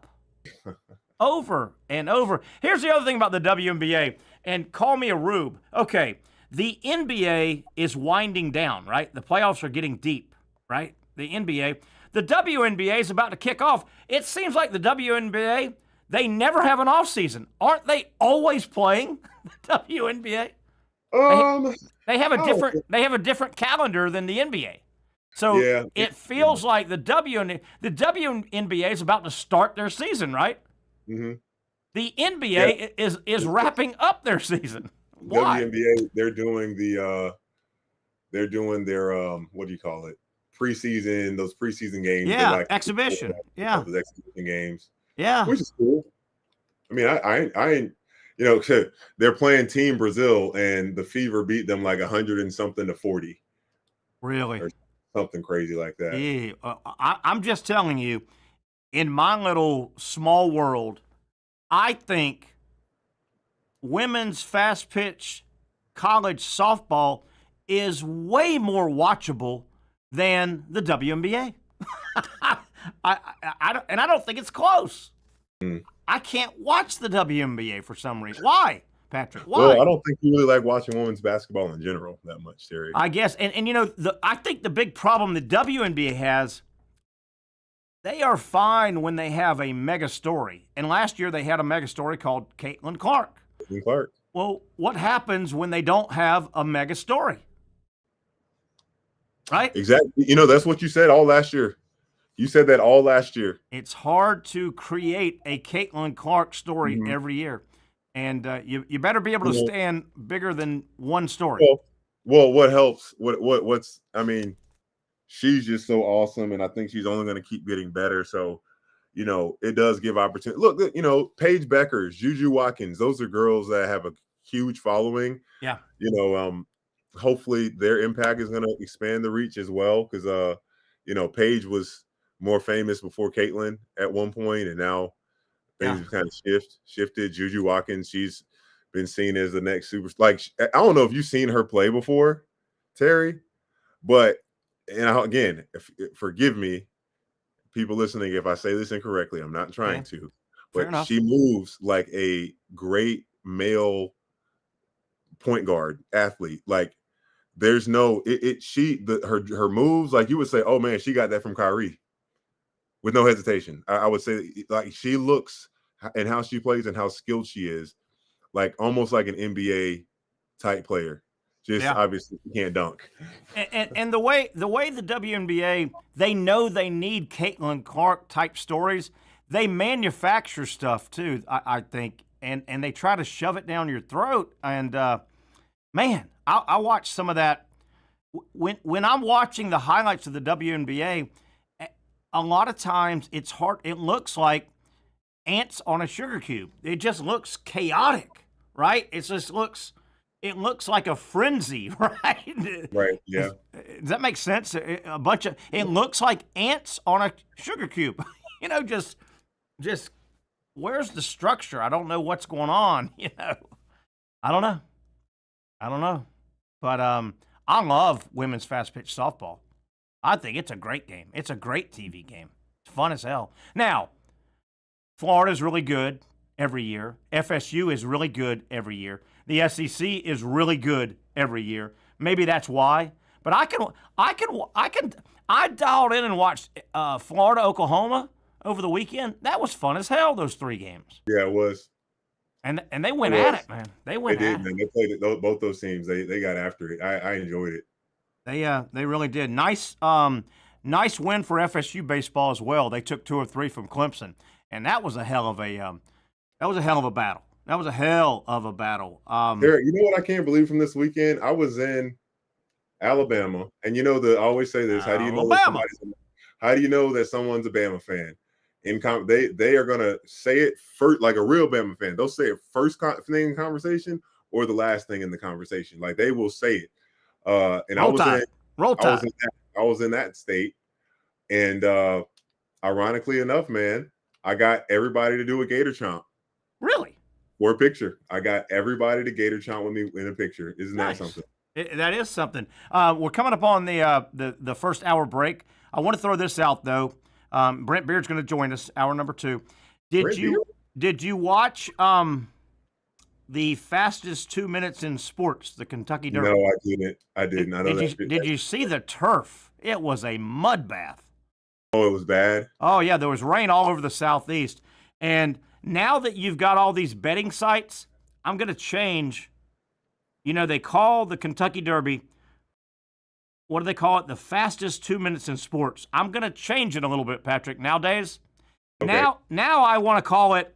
over and over. Here's the other thing about the WNBA, and call me a rube. Okay, the NBA is winding down, right? The playoffs are getting deep, right? The NBA. The WNBA is about to kick off. It seems like the WNBA, they never have an off season. Aren't they always playing the WNBA? They have a different calendar than the NBA. So it feels like the WNBA is about to start their season, right? Mm-hmm. The NBA is wrapping up their season. Why? WNBA, they're doing their what do you call it? Those preseason games. Yeah, exhibition. Yeah. Those exhibition games. Yeah. Which is cool. I mean, I they're playing Team Brazil, and the Fever beat them like 100 and something to 40. Really? Or something crazy like that. Yeah. I'm just telling you, in my little small world, I think women's fast pitch college softball is way more watchable than the WNBA. I don't think it's close. I can't watch the WNBA for some reason. Why, Patrick? Why? Well, I don't think you really like watching women's basketball in general that much, Terry. I guess. And I think the big problem the WNBA has, they are fine when they have a mega story. And last year they had a mega story called Caitlin Clark. Well, what happens when they don't have a mega story? Right? Exactly. That's what you said all last year. You said that all last year. It's hard to create a Caitlin Clark story every year. And you better be able to stand bigger than one story. Well, what helps? She's just so awesome, and I think she's only going to keep getting better. So, it does give opportunity. Look, Paige Beckers, Juju Watkins, those are girls that have a huge following. Yeah. Hopefully their impact is going to expand the reach as well, because Paige was more famous before Caitlin at one point, and now things have kind of shifted. Juju Watkins, she's been seen as the next super. Like, I don't know if you've seen her play before, Terry, but again, forgive me, people listening, if I say this incorrectly. I'm not trying to, but she moves like a great male point guard athlete. Like, there's no her moves, like you would say, oh man, she got that from Kyrie with no hesitation. I would say, like, she looks, and how she plays and how skilled she is, like almost like an NBA type player. Just obviously you can't dunk. And the way the WNBA, they know they need Caitlin Clark type stories. They manufacture stuff too, I think, and they try to shove it down your throat. And man, I watch some of that when I'm watching the highlights of the WNBA. A lot of times it's hard. It looks like ants on a sugar cube. It just looks chaotic, right? It looks like a frenzy, right? Right. Yeah. Does that make sense? It looks like ants on a sugar cube. Just where's the structure? I don't know what's going on. I don't know. But I love women's fast pitch softball. I think it's a great game. It's a great TV game. It's fun as hell. Now, Florida's really good every year. FSU is really good every year. The SEC is really good every year. Maybe that's why. But I dialed in and watched Florida, Oklahoma over the weekend. That was fun as hell, those 3 games. Yeah, it was. And they went at it, man. They went at it. Man. They played it. Both those teams. They got after it. I enjoyed it. They really did. Nice nice win for FSU baseball as well. They took 2 of 3 from Clemson, and that was a hell of a battle. That was a hell of a battle. Derek, you know what I can't believe from this weekend? I was in Alabama, and I always say this: how do you know that someone's a Bama fan? They are gonna say it first, like a real Bama fan. They'll say it first thing in conversation or the last thing in the conversation. Like they will say it. And I was in that state, and ironically enough, man, I got everybody to do a Gator chomp. Really? For a picture. I got everybody to Gator chomp with me in a picture. Isn't that something? That is something. We're coming up on the first hour break. I want to throw this out though. Brent Beaird's going to join us, hour number 2. Did you watch the fastest 2 minutes in sports, the Kentucky Derby? No, I didn't. I know Did you see the turf? It was a mud bath. Oh, it was bad? Oh, yeah. There was rain all over the Southeast. And now that you've got all these betting sites, I'm going to change. They call the Kentucky Derby, what do they call it? The fastest 2 minutes in sports. I'm going to change it a little bit, Patrick, nowadays. Okay. Now I want to call it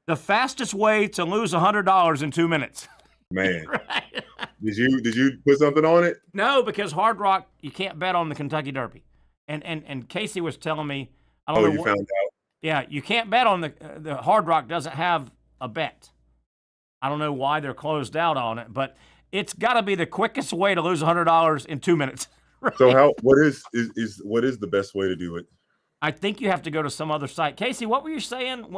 the fastest way to lose $100 in 2 minutes. Man. Right? Did you put something on it? No, because Hard Rock, you can't bet on the Kentucky Derby. And Casey was telling me, I don't know. You found out? Yeah, you can't bet on the Hard Rock doesn't have a bet. I don't know why they're closed out on it, but it's got to be the quickest way to lose $100 in 2 minutes. Right? So what is the best way to do it? I think you have to go to some other site. Casey, what were you saying?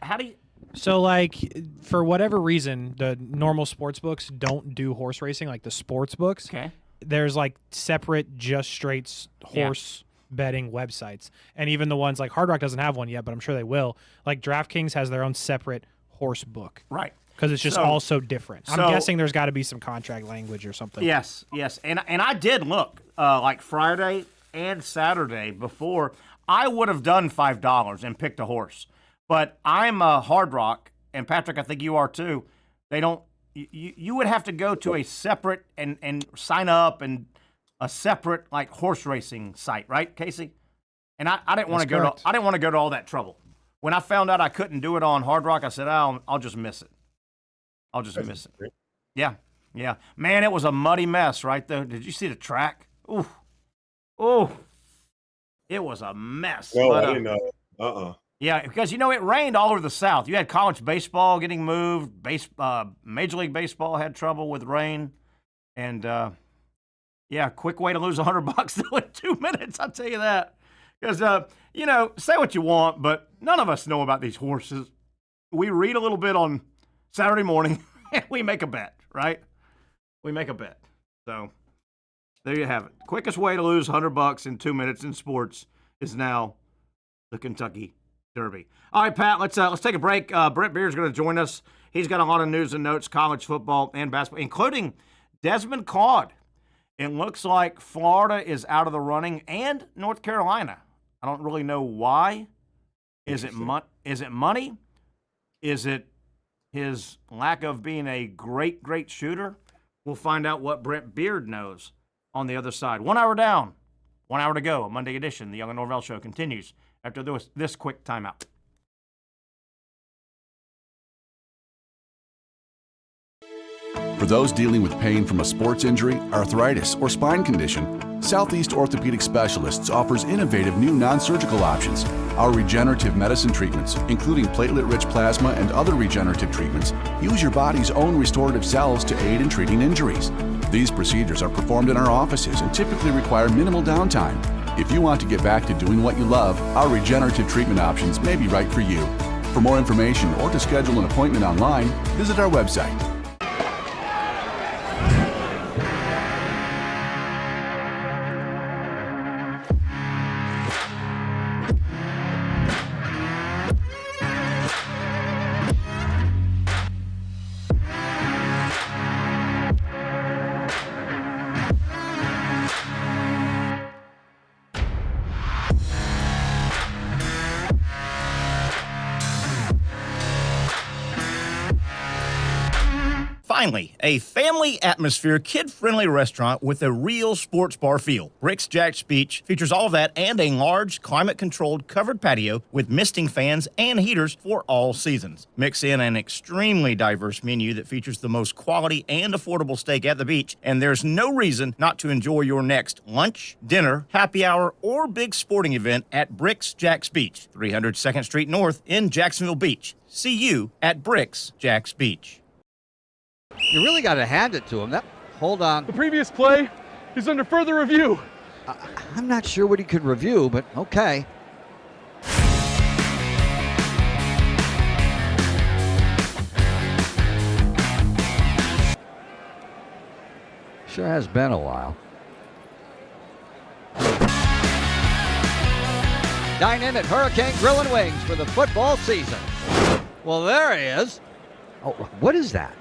How do you? So, like, for whatever reason, the normal sports books don't do horse racing, like the sports books. Okay. There's like separate, just straight horse betting websites, and even the ones like Hard Rock doesn't have one yet, but I'm sure they will. Like DraftKings has their own separate horse book, right? Because it's just all so different. I'm guessing there's got to be some contract language or something. Yes, and I did look like Friday and Saturday before. I would have done $5 and picked a horse, but I'm a Hard Rock, and Patrick, I think you are too. They don't. You would have to go to a separate and sign up and a separate like horse racing site, right, Casey? And I didn't want to go to. I didn't want to go to all that trouble. When I found out I couldn't do it on Hard Rock, I said, I'll just miss it. Miss it. Yeah. Man, it was a muddy mess, right there. Did you see the track? Ooh. It was a mess. No, I didn't know. Yeah, because, it rained all over the South. You had college baseball getting moved. Major League Baseball had trouble with rain. And, quick way to lose $100 in 2 minutes, I'll tell you that. Because, say what you want, but none of us know about these horses. We read a little bit on Saturday morning, and we make a bet, right? We make a bet. So there you have it. Quickest way to lose $100 in 2 minutes in sports is now the Kentucky Derby. All right, Pat, let's take a break. Brent Beaird's going to join us. He's got a lot of news and notes, college football and basketball, including Desmond Claude. It looks like Florida is out of the running and North Carolina. I don't really know why. Is it money? Is it his lack of being a great shooter? We'll find out what Brent Beaird knows on the other side. 1 hour down, 1 hour to go. A Monday edition. The Young and Norvelle Show continues after this quick timeout. For those dealing with pain from a sports injury, arthritis, or spine condition, Southeast Orthopedic Specialists offers innovative new non-surgical options. Our regenerative medicine treatments, including platelet-rich plasma and other regenerative treatments, use your body's own restorative cells to aid in treating injuries. These procedures are performed in our offices and typically require minimal downtime. If you want to get back to doing what you love, our regenerative treatment options may be right for you. For more information or to schedule an appointment online, visit our website. Finally, a family atmosphere, kid-friendly restaurant with a real sports bar feel. Bricks Jack's Beach features all of that and a large, climate-controlled covered patio with misting fans and heaters for all seasons. Mix in an extremely diverse menu that features the most quality and affordable steak at the beach, and there's no reason not to enjoy your next lunch, dinner, happy hour, or big sporting event at Bricks Jack's Beach, 300 2nd Street North in Jacksonville Beach. See you at Bricks Jack's Beach. You really got to hand it to him. Hold on. The previous play is under further review. I'm not sure what he could review, but okay. Sure has been a while. Dine in at Hurricane Grill and Wings for the football season. Well, there he is. Oh, what is that?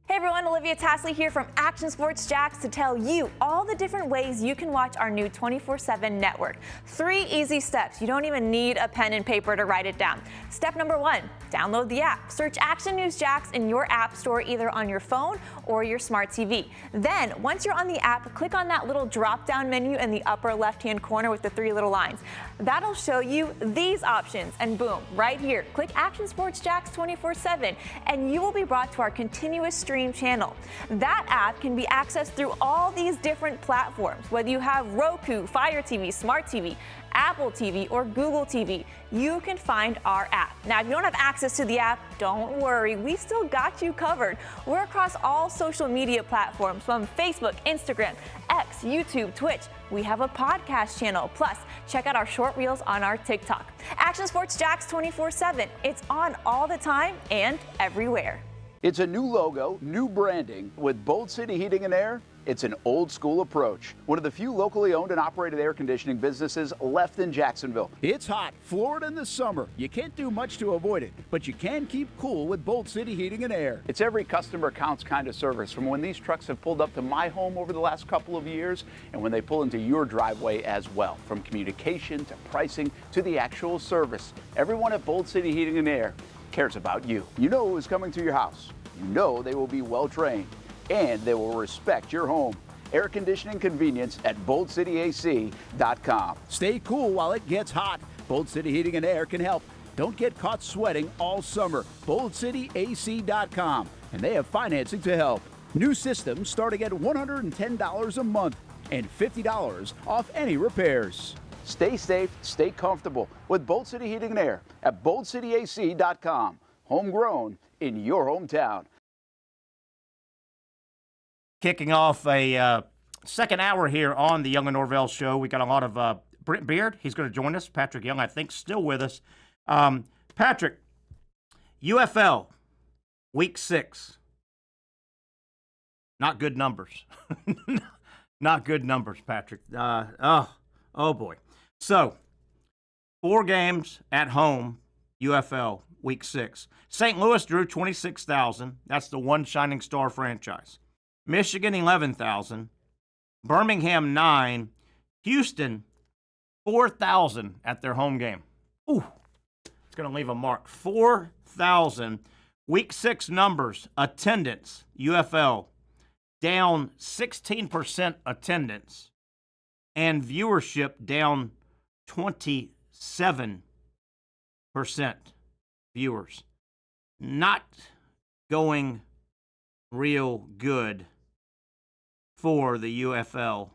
Hey everyone, Olivia Tasley here from Action Sports Jacks to tell you all the different ways you can watch our new 24/7 network. 3 easy steps. You don't even need a pen and paper to write it down. Step number 1, download the app. Search Action News Jacks in your app store either on your phone or your smart TV. Then, once you're on the app, click on that little drop-down menu in the upper left-hand corner with the 3 little lines. That'll show you these options, and boom, right here, click Action Sports Jacks 24/7, and you will be brought to our continuous stream channel. That app can be accessed through all these different platforms. Whether you have Roku, Fire TV, Smart TV, Apple TV, or Google TV, you can find our app. Now, if you don't have access to the app, don't worry, we still got you covered. We're across all social media platforms from Facebook, Instagram, X, YouTube, Twitch. We have a podcast channel. Plus, check out our short reels on our TikTok. Action Sports Jacks 24/7. It's on all the time and everywhere. It's a new logo, new branding. With Bold City Heating and Air, it's an old school approach. One of the few locally owned and operated air conditioning businesses left in Jacksonville. It's hot, Florida in the summer. You can't do much to avoid it, but you can keep cool with Bold City Heating and Air. It's every customer counts kind of service, from when these trucks have pulled up to my home over the last couple of years and when they pull into your driveway as well. From communication to pricing to the actual service, everyone at Bold City Heating and Air cares about you. You know who is coming to your house. You know they will be well trained, and they will respect your home. Air conditioning convenience at BoldCityAC.com. Stay cool while it gets hot. Bold City Heating and Air can help. Don't get caught sweating all summer. BoldCityAC.com, and they have financing to help. New systems starting at $110 a month and $50 off any repairs. Stay safe, stay comfortable with Bold City Heating and Air at BoldCityAC.com. Homegrown in your hometown. Kicking off a second hour here on the Young and Norvelle show. We got a lot of Brent Beaird. He's going to join us. Patrick Young, I think, still with us. Patrick, UFL, week 6. Not good numbers. Not good numbers, Patrick. Oh boy. So, 4 games at home, UFL, week 6. St. Louis drew 26,000. That's the one shining star franchise. Michigan, 11,000. Birmingham, 9. Houston, 4,000 at their home game. Ooh, it's going to leave a mark. 4,000. Week 6 numbers, attendance, UFL, down 16% attendance. And viewership down 27% viewers. Not going real good for the UFL,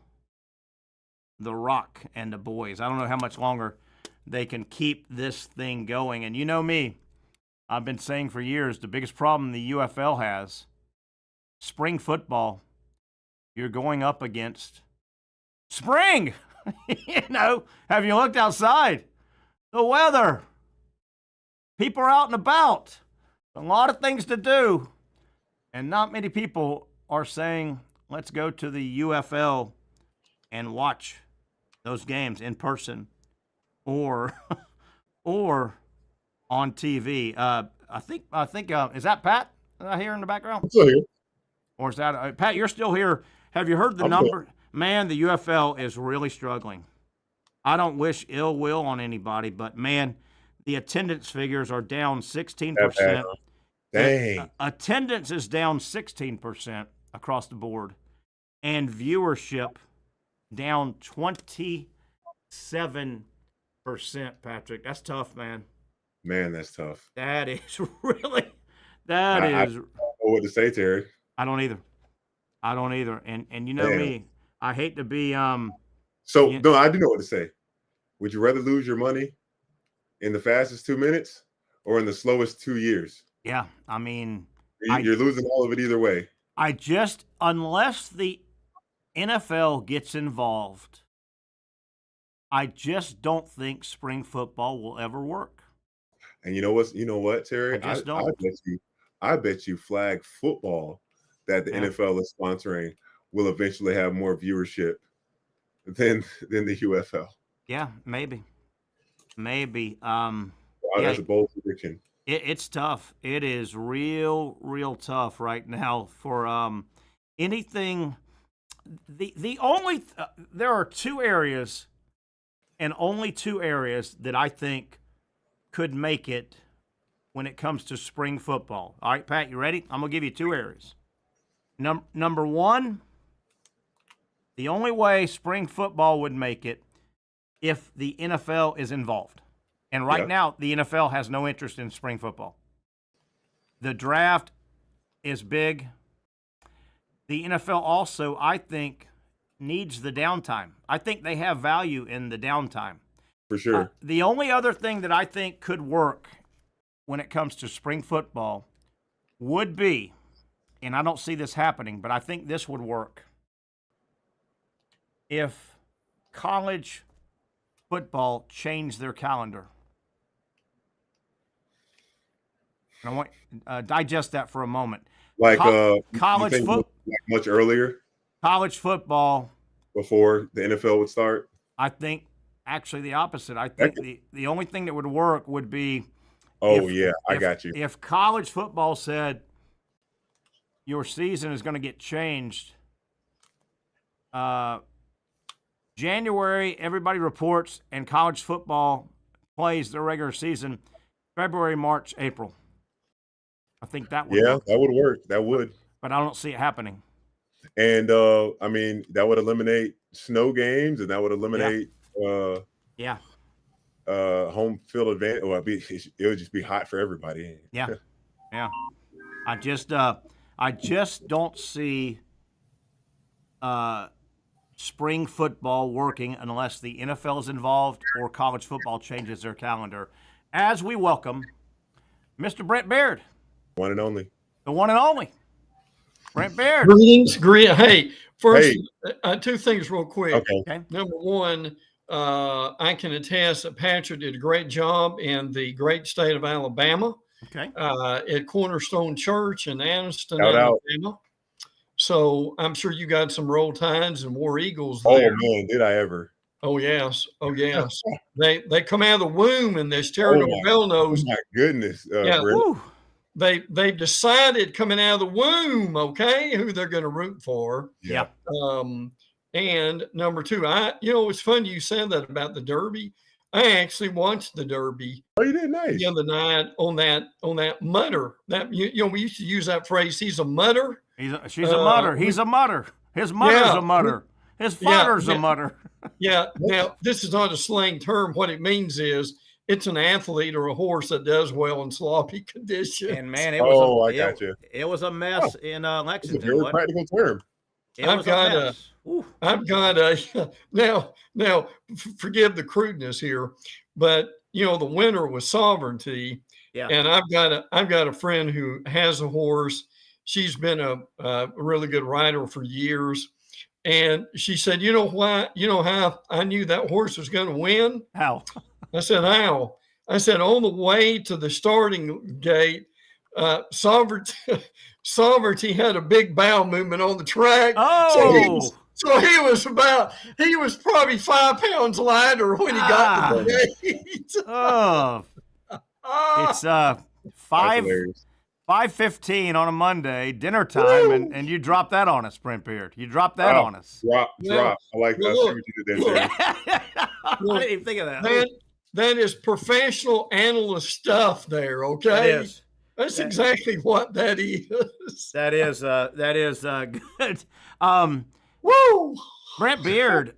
the Rock and the boys. I don't know how much longer they can keep this thing going. And you know me, I've been saying for years, the biggest problem the UFL has, spring football, you're going up against spring. You know, have you looked outside? The weather. People are out and about. A lot of things to do. And not many people are saying, let's go to the UFL and watch those games in person or on TV. I think is that Pat here in the background? I'm still here. Or is that Pat, you're still here. Have you heard the number? Man, the UFL is really struggling. I don't wish ill will on anybody, but man, the attendance figures are down 16%. Dang. Attendance is down 16% across the board, and viewership down 27%, Patrick. That's tough, man. Man, that's tough. That is really I don't know what to say, Terry. I don't either. And you know me, I hate to be No, I do know what to say. Would you rather lose your money in the fastest 2 minutes or in the slowest 2 years? Yeah, I mean, you're losing all of it either way. Unless the NFL gets involved, I just don't think spring football will ever work. And you know what, Terry? I bet you flag football that the NFL is sponsoring will eventually have more viewership than the UFL. Yeah, maybe. Wow, that's a bold prediction. It's tough. It is real tough right now for anything. There are two areas, and only two areas that I think could make it when it comes to spring football. All right, Pat, you ready? I'm gonna give you two areas. Number one, the only way spring football would make it if the NFL is involved. And right now, the NFL has no interest in spring football. The draft is big. The NFL also, I think, needs the downtime. I think they have value in the downtime. For sure. The only other thing that I think could work when it comes to spring football would be, and I don't see this happening, but I think this would work, if college football changed their calendar. And I want digest that for a moment. Like college football, like much earlier. College football before the NFL would start. I think actually the opposite. I think the only thing that would work would be. I got you. If college football said your season is going to get changed, January everybody reports and college football plays their regular season February, March, April. I think that would work. That would work. That would. But I don't see it happening. And I mean, that would eliminate snow games, and that would eliminate home field advantage. Well, it would just be hot for everybody. Yeah. I just don't see spring football working unless the NFL is involved or college football changes their calendar. As we welcome Mr. Brent Beaird. One and only. The one and only. Brent Beaird. Greetings. Hey, first, two things real quick. Okay. Number one, I can attest that Patrick did a great job in the great state of Alabama. Okay. At Cornerstone Church in Anniston, Shout Alabama. Out. So I'm sure you got some Roll Tides and War Eagles there. Oh man, did I ever? Oh yes. They come out of the womb in this. Terry Norvelle knows. Oh my goodness. They decided coming out of the womb, okay, who they're going to root for. Yeah. And number two, it's funny you said that about the Derby. I actually watched the Derby. Oh, you did? Nice. The other night on that mutter. That we used to use that phrase. He's a mutter. She's a mutter. He's a mutter. His mother's a mutter. His father's a mutter. Yeah. Now this is not a slang term. What it means is it's an athlete or a horse that does well in sloppy conditions. And man, it was I got you. It was a mess in Lexington. It's a very practical term. I've got a now forgive the crudeness here, but the winner was Sovereignty. Yeah. And I've got a friend who has a horse. She's been a really good rider for years. And she said, you know what? You know how I knew that horse was going to win? How? I said, how? I said, on the way to the starting gate, Sovereignty had a big bow movement on the track. Oh. So he was probably 5 pounds lighter when he got to the gate. It's 5:15 on a Monday, dinner time, and you drop that on us, Brent Beaird. You drop that on us. Drop. I like that. See what you did there, Terry. I didn't even think of that. That is professional analyst stuff there, okay? It is. That's exactly what that is. That is good. Woo! Brent Beaird,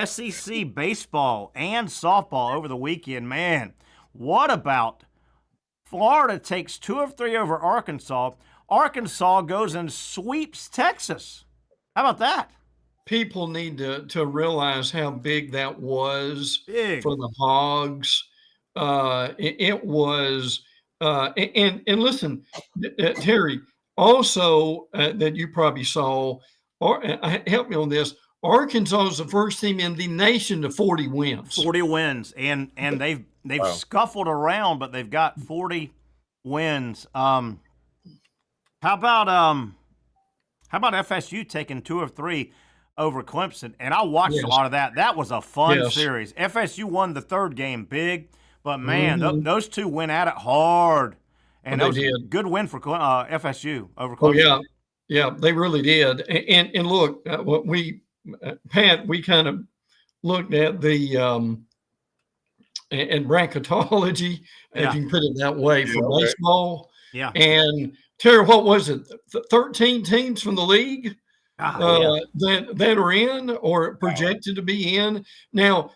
SEC baseball and softball over the weekend. Man, what about Florida takes 2 of 3 over Arkansas? Arkansas goes and sweeps Texas. How about that? People need to realize how big that was for the Hogs. It was, and listen, Terry, also that you probably saw, or help me on this. Arkansas is the first team in the nation to 40 wins. 40 wins, and they've scuffled around, but they've got 40 wins. How about FSU taking 2 of 3 over Clemson? And I watched a lot of that. That was a fun series. FSU won the 3rd game big, but man, those 2 went at it hard. And that was a good win for FSU over Clemson. Oh yeah, they really did. And look, what Pat, we kind of looked at the and bracketology, if you can put it that way, for baseball. Yeah. And Terry, what was it? 13 teams from the league that are in or projected to be in. Now,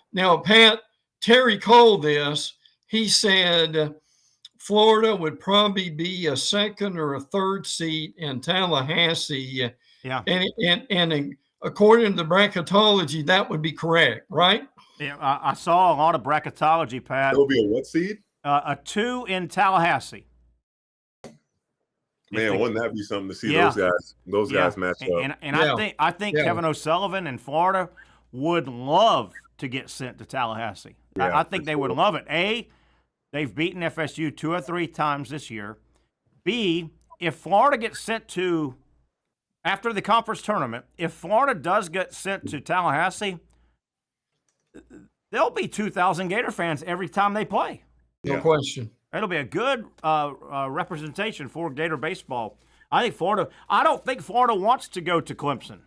Pat, Terry called this. He said Florida would probably be a 2nd or a 3rd seat in Tallahassee. Yeah. And according to the bracketology, that would be correct, right? Yeah, I saw a lot of bracketology, Pat. It'll be a what seed? A 2 in Tallahassee. Man, wouldn't that be something to see those guys match up? And I think Kevin O'Sullivan in Florida would love to get sent to Tallahassee. Yeah, I think they would love it. A, they've beaten FSU 2 or 3 times this year. B, if Florida gets sent to, after the conference tournament, if Florida does get sent to Tallahassee, there'll be 2,000 Gator fans every time they play. No question. It'll be a good representation for Gator baseball. I don't think Florida wants to go to Clemson.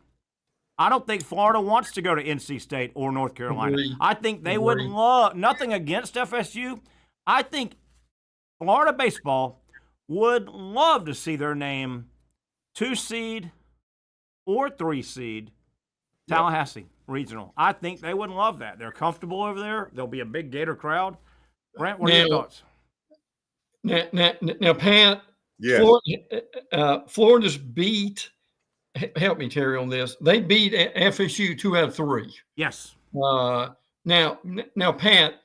I don't think Florida wants to go to NC State or North Carolina. I think they would love, nothing against FSU. I think Florida baseball would love to see their name 2 seed or 3 seed Tallahassee Regional. I think they would love that. They're comfortable over there. There'll be a big Gator crowd. Brent, what are your thoughts? Now, Pat, Florida's beat, help me, Terry, on this. They beat FSU 2 out of 3. Yes. Now, Pat,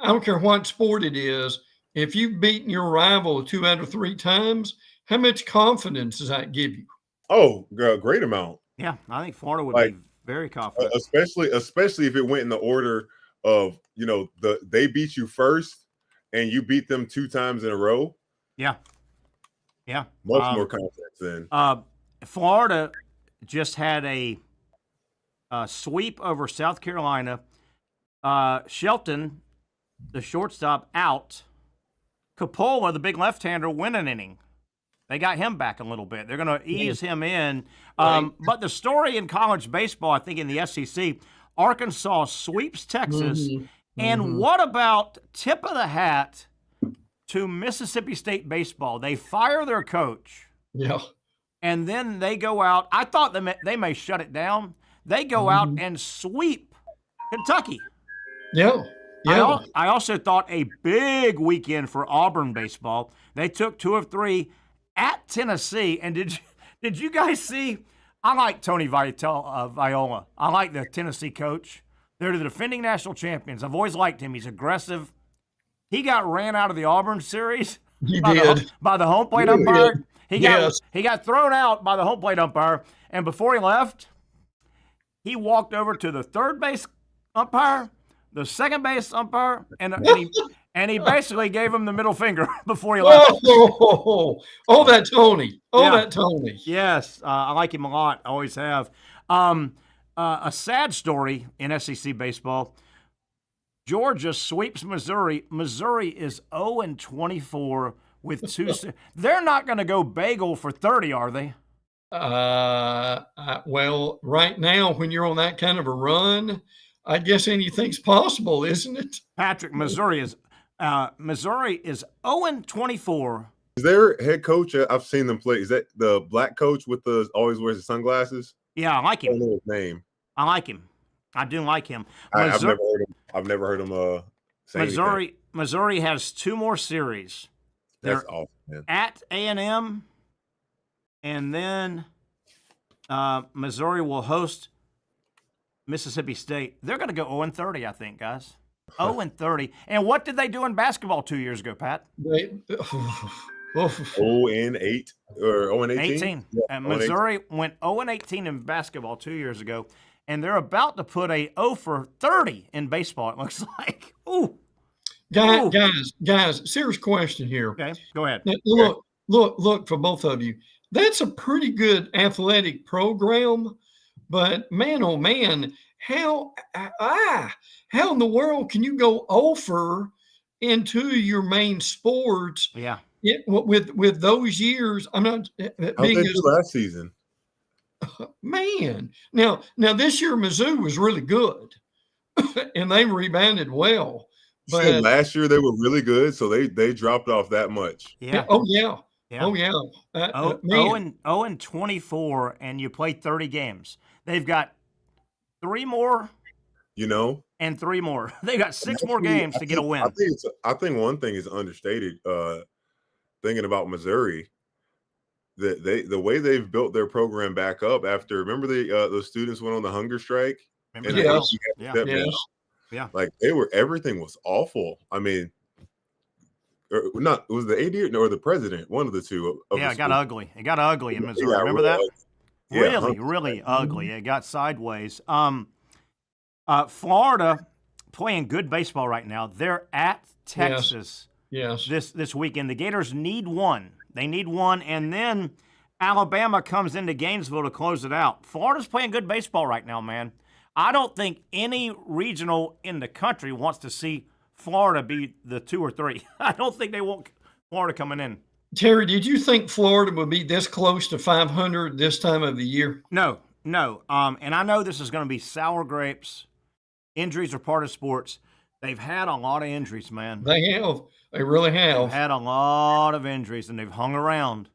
I don't care what sport it is. If you've beaten your rival 2 out of 3 times, how much confidence does that give you? Oh, great amount. Yeah, I think Florida would be very confident. Especially if it went in the order of, they beat you first and you beat them 2 times in a row. Yeah. Yeah. Much more confidence then. Florida just had a sweep over South Carolina. Shelton, the shortstop, out. Coppola, the big left-hander, win an inning. They got him back a little bit. They're going to ease him in. But the story in college baseball, I think in the SEC, Arkansas sweeps Texas. And what about tip of the hat to Mississippi State baseball? They fire their coach. Yeah. And then they go out. I thought they may shut it down. They go out and sweep Kentucky. Yeah. I also thought a big weekend for Auburn baseball. They took 2 of 3 at Tennessee. And did you guys see? I like Tony Viola. I like the Tennessee coach. They're the defending national champions. I've always liked him. He's aggressive. He got ran out of the Auburn series by the home plate umpire. He got thrown out by the home plate umpire. And before he left, he walked over to the third base umpire, the second base umpire, and he basically gave him the middle finger before he left. That Tony. That Tony. Yes, I like him a lot. Always have. A sad story in SEC baseball. Georgia sweeps Missouri. Missouri is 0-24 with 2. They're not going to go bagel for 30, are they? Well, right now, when you're on that kind of a run, I guess anything's possible, isn't it? Patrick, Missouri is 0-24 Is their head coach? I've seen them play. Is that the black coach with the always wears the sunglasses? Yeah, I like him. I don't know his name. I like him. I do like him. I've never heard him say anything. Missouri has 2 more series. That's They're awesome, man. at A&M, and then Missouri will host Mississippi State. They're going to go 0-30, I think, guys. 0-30. And what did they do in basketball 2 years ago, Pat? 0-8 or 0-18? 18. Yeah, And Missouri went 0-18 in basketball 2 years ago, and they're about to put a 0-30 in baseball, it looks like. Ooh. Guys, serious question here. Okay, go ahead. Now, look for both of you. That's a pretty good athletic program, but man, oh man, how in the world can you go over into your main sports? Yeah. With those years, I'm not being last season. Man, now this year Mizzou was really good, and they rebounded well. But last year they were really good, so they dropped off that much. Yeah. Oh yeah. Yeah. Oh yeah. 0-24, and you play 30 games. They've got 3 more. And 3 more. They got 6 more games to get a win. I think one thing is understated. Thinking about Missouri, the way they've built their program back up after. Remember the students went on the hunger strike. Yeah. Like everything was awful. I mean, it was the AD or the president, one of the two. It got ugly. It got ugly in Missouri. Remember that? Really ugly. It got sideways. Florida playing good baseball right now. They're at Texas. Yes. This weekend. The Gators need one. They need one, and then Alabama comes into Gainesville to close it out. Florida's playing good baseball right now, man. I don't think any regional in the country wants to see Florida be the 2 or 3. I don't think they want Florida coming in. Terry, did you think Florida would be this close to 500 this time of the year? No. And I know this is going to be sour grapes. Injuries are part of sports. They've had a lot of injuries, man. They have. They really have. They've had a lot of injuries, and they've hung around.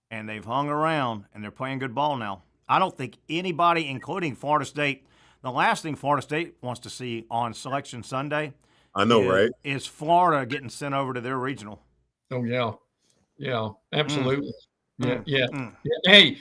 And they're playing good ball now. I don't think anybody, including Florida State, the last thing Florida State wants to see on Selection Sunday right? Is Florida getting sent over to their regional. Oh, yeah. Yeah, absolutely. Yeah. Hey,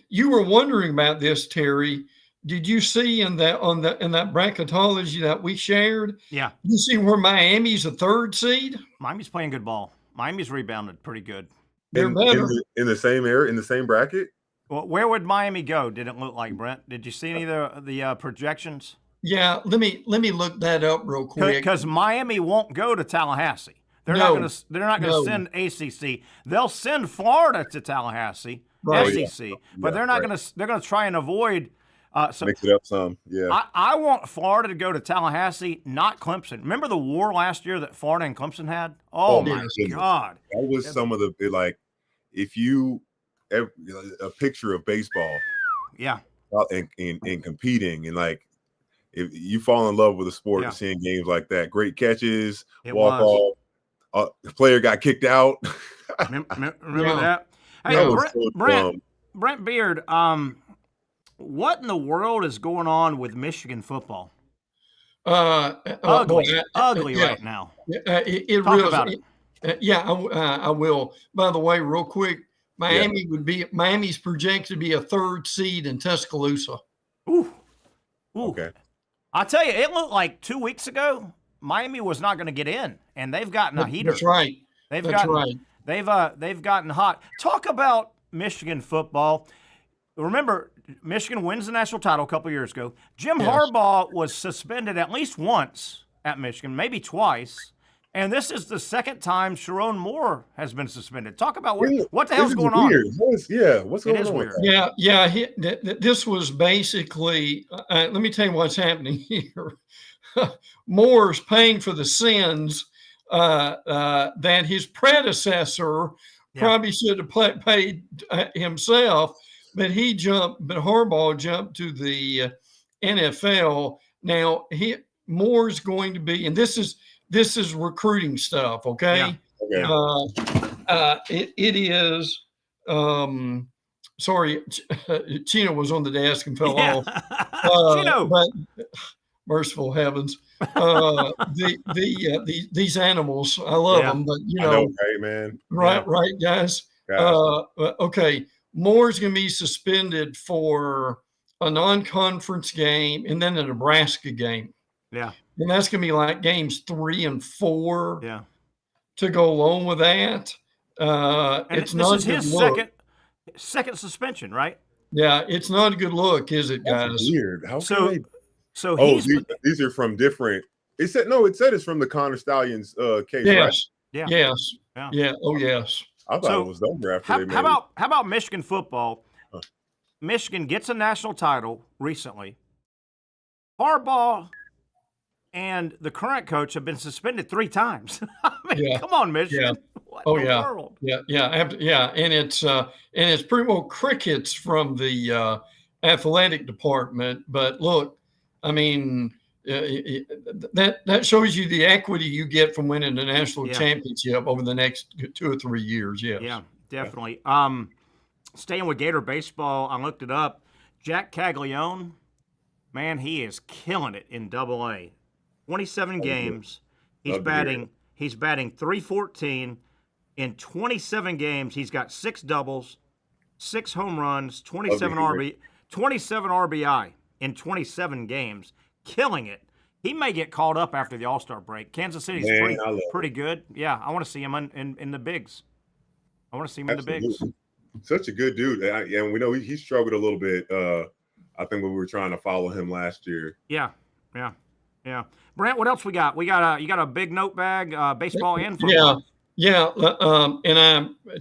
you were wondering about this, Terry. Did you see in that bracketology that we shared? Yeah. You see where Miami's a 3rd seed? Miami's playing good ball. Miami's rebounded pretty good. They're better. In the same area, in the same bracket? Well, where would Miami go? Did it look like, Brent? Did you see any of the projections? Yeah, let me look that up real quick. Because Miami won't go to Tallahassee. They're not going to send ACC. They'll send Florida to Tallahassee, SEC, but they're not going to. They're going to try and avoid. Mix it up some. Yeah. I want Florida to go to Tallahassee, not Clemson. Remember the war last year that Florida and Clemson had? Oh my God! That was some of the if you a picture of baseball. Yeah. And competing and if you fall in love with a sport and seeing games like that, great catches, walk off, the player got kicked out. Remember that? Hey, Brent Beaird, what in the world is going on with Michigan football? Ugly right now. Talk about it. I will. By the way, real quick, Miami's projected to be a 3rd seed in Tuscaloosa. Ooh. Okay. I'll tell you, it looked like 2 weeks ago Miami was not going to get in, and they've gotten a heater. That's right. They've gotten hot. Talk about Michigan football. Remember, Michigan wins the national title a couple years ago. Jim Harbaugh was suspended at least once at Michigan, maybe twice. And this is the 2nd time Sharon Moore has been suspended. Talk about what the hell's going on. What's going on? Weird. This was basically, let me tell you what's happening here. Moore's paying for the sins that his predecessor probably should have paid himself, but Harbaugh jumped to the NFL. Now Moore's going to be, and this is recruiting stuff, okay? Yeah. It is. Sorry, Chino was on the desk and fell off. Chino. But merciful heavens, these animals, I love them, but you know, hey man, right, guys. Okay, Moore's going to be suspended for a non-conference game and then a Nebraska game. Yeah, and that's going to be like games 3 and 4. Yeah, to go along with that. And it's this not is a good his look. second suspension, right? Yeah, it's not a good look, is it, guys? That's weird. How So- can they? So Oh, he's these are from different. It said it's from the Connor Stallions case, Yes. right? Yeah. Yes. Yeah. Yeah. Oh, yes. I thought it was over after they made how about Michigan football? Michigan gets a national title recently. Harbaugh and the current coach have been suspended 3 times. I mean, come on, Michigan. What in the world? Yeah. And it's pretty well crickets from the athletic department. But look, I mean, that shows you the equity you get from winning the national championship over the next 2 or 3 years. Yes. Yeah, definitely. Staying with Gator Baseball, I looked it up. Jack Caglione, man, he is killing it in Double-A. 27 games. He's batting .314. In 27 games, he's got 6 doubles, 6 home runs, 27 RBI in 27 games, killing it. He may get called up after the All-Star break. Kansas City's pretty good. Yeah, I want to see him in the bigs. I want to see him in the bigs. Such a good dude, and we know he struggled a little bit. I think when we were trying to follow him last year. Yeah. Brent, what else we got? You got a big note bag, baseball and football. Yeah.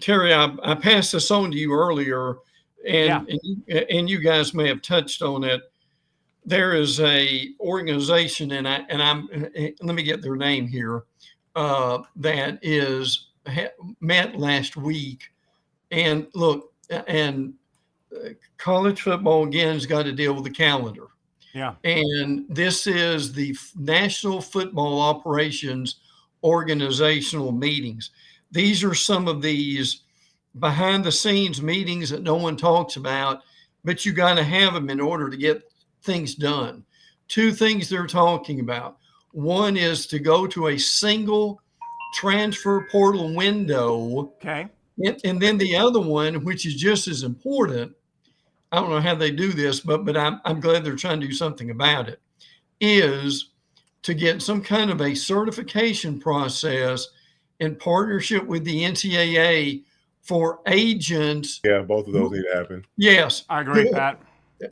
Terry, I passed this on to you earlier, and you guys may have touched on it. There is a organization, and I'm let me get their name here, that met last week. And look, college football again has got to deal with the calendar. Yeah. And this is the National Football Operations Organizational Meetings. These are some of these behind the scenes meetings that no one talks about, but you got to have them in order to get things done. 2 things they're talking about. One is to go to a single transfer portal window. Okay. And then the other one, which is just as important, I don't know how they do this, but I'm glad they're trying to do something about it, is to get some kind of a certification process in partnership with the NCAA for agents. Yeah, both of those need to happen. Yes. I agree, Pat.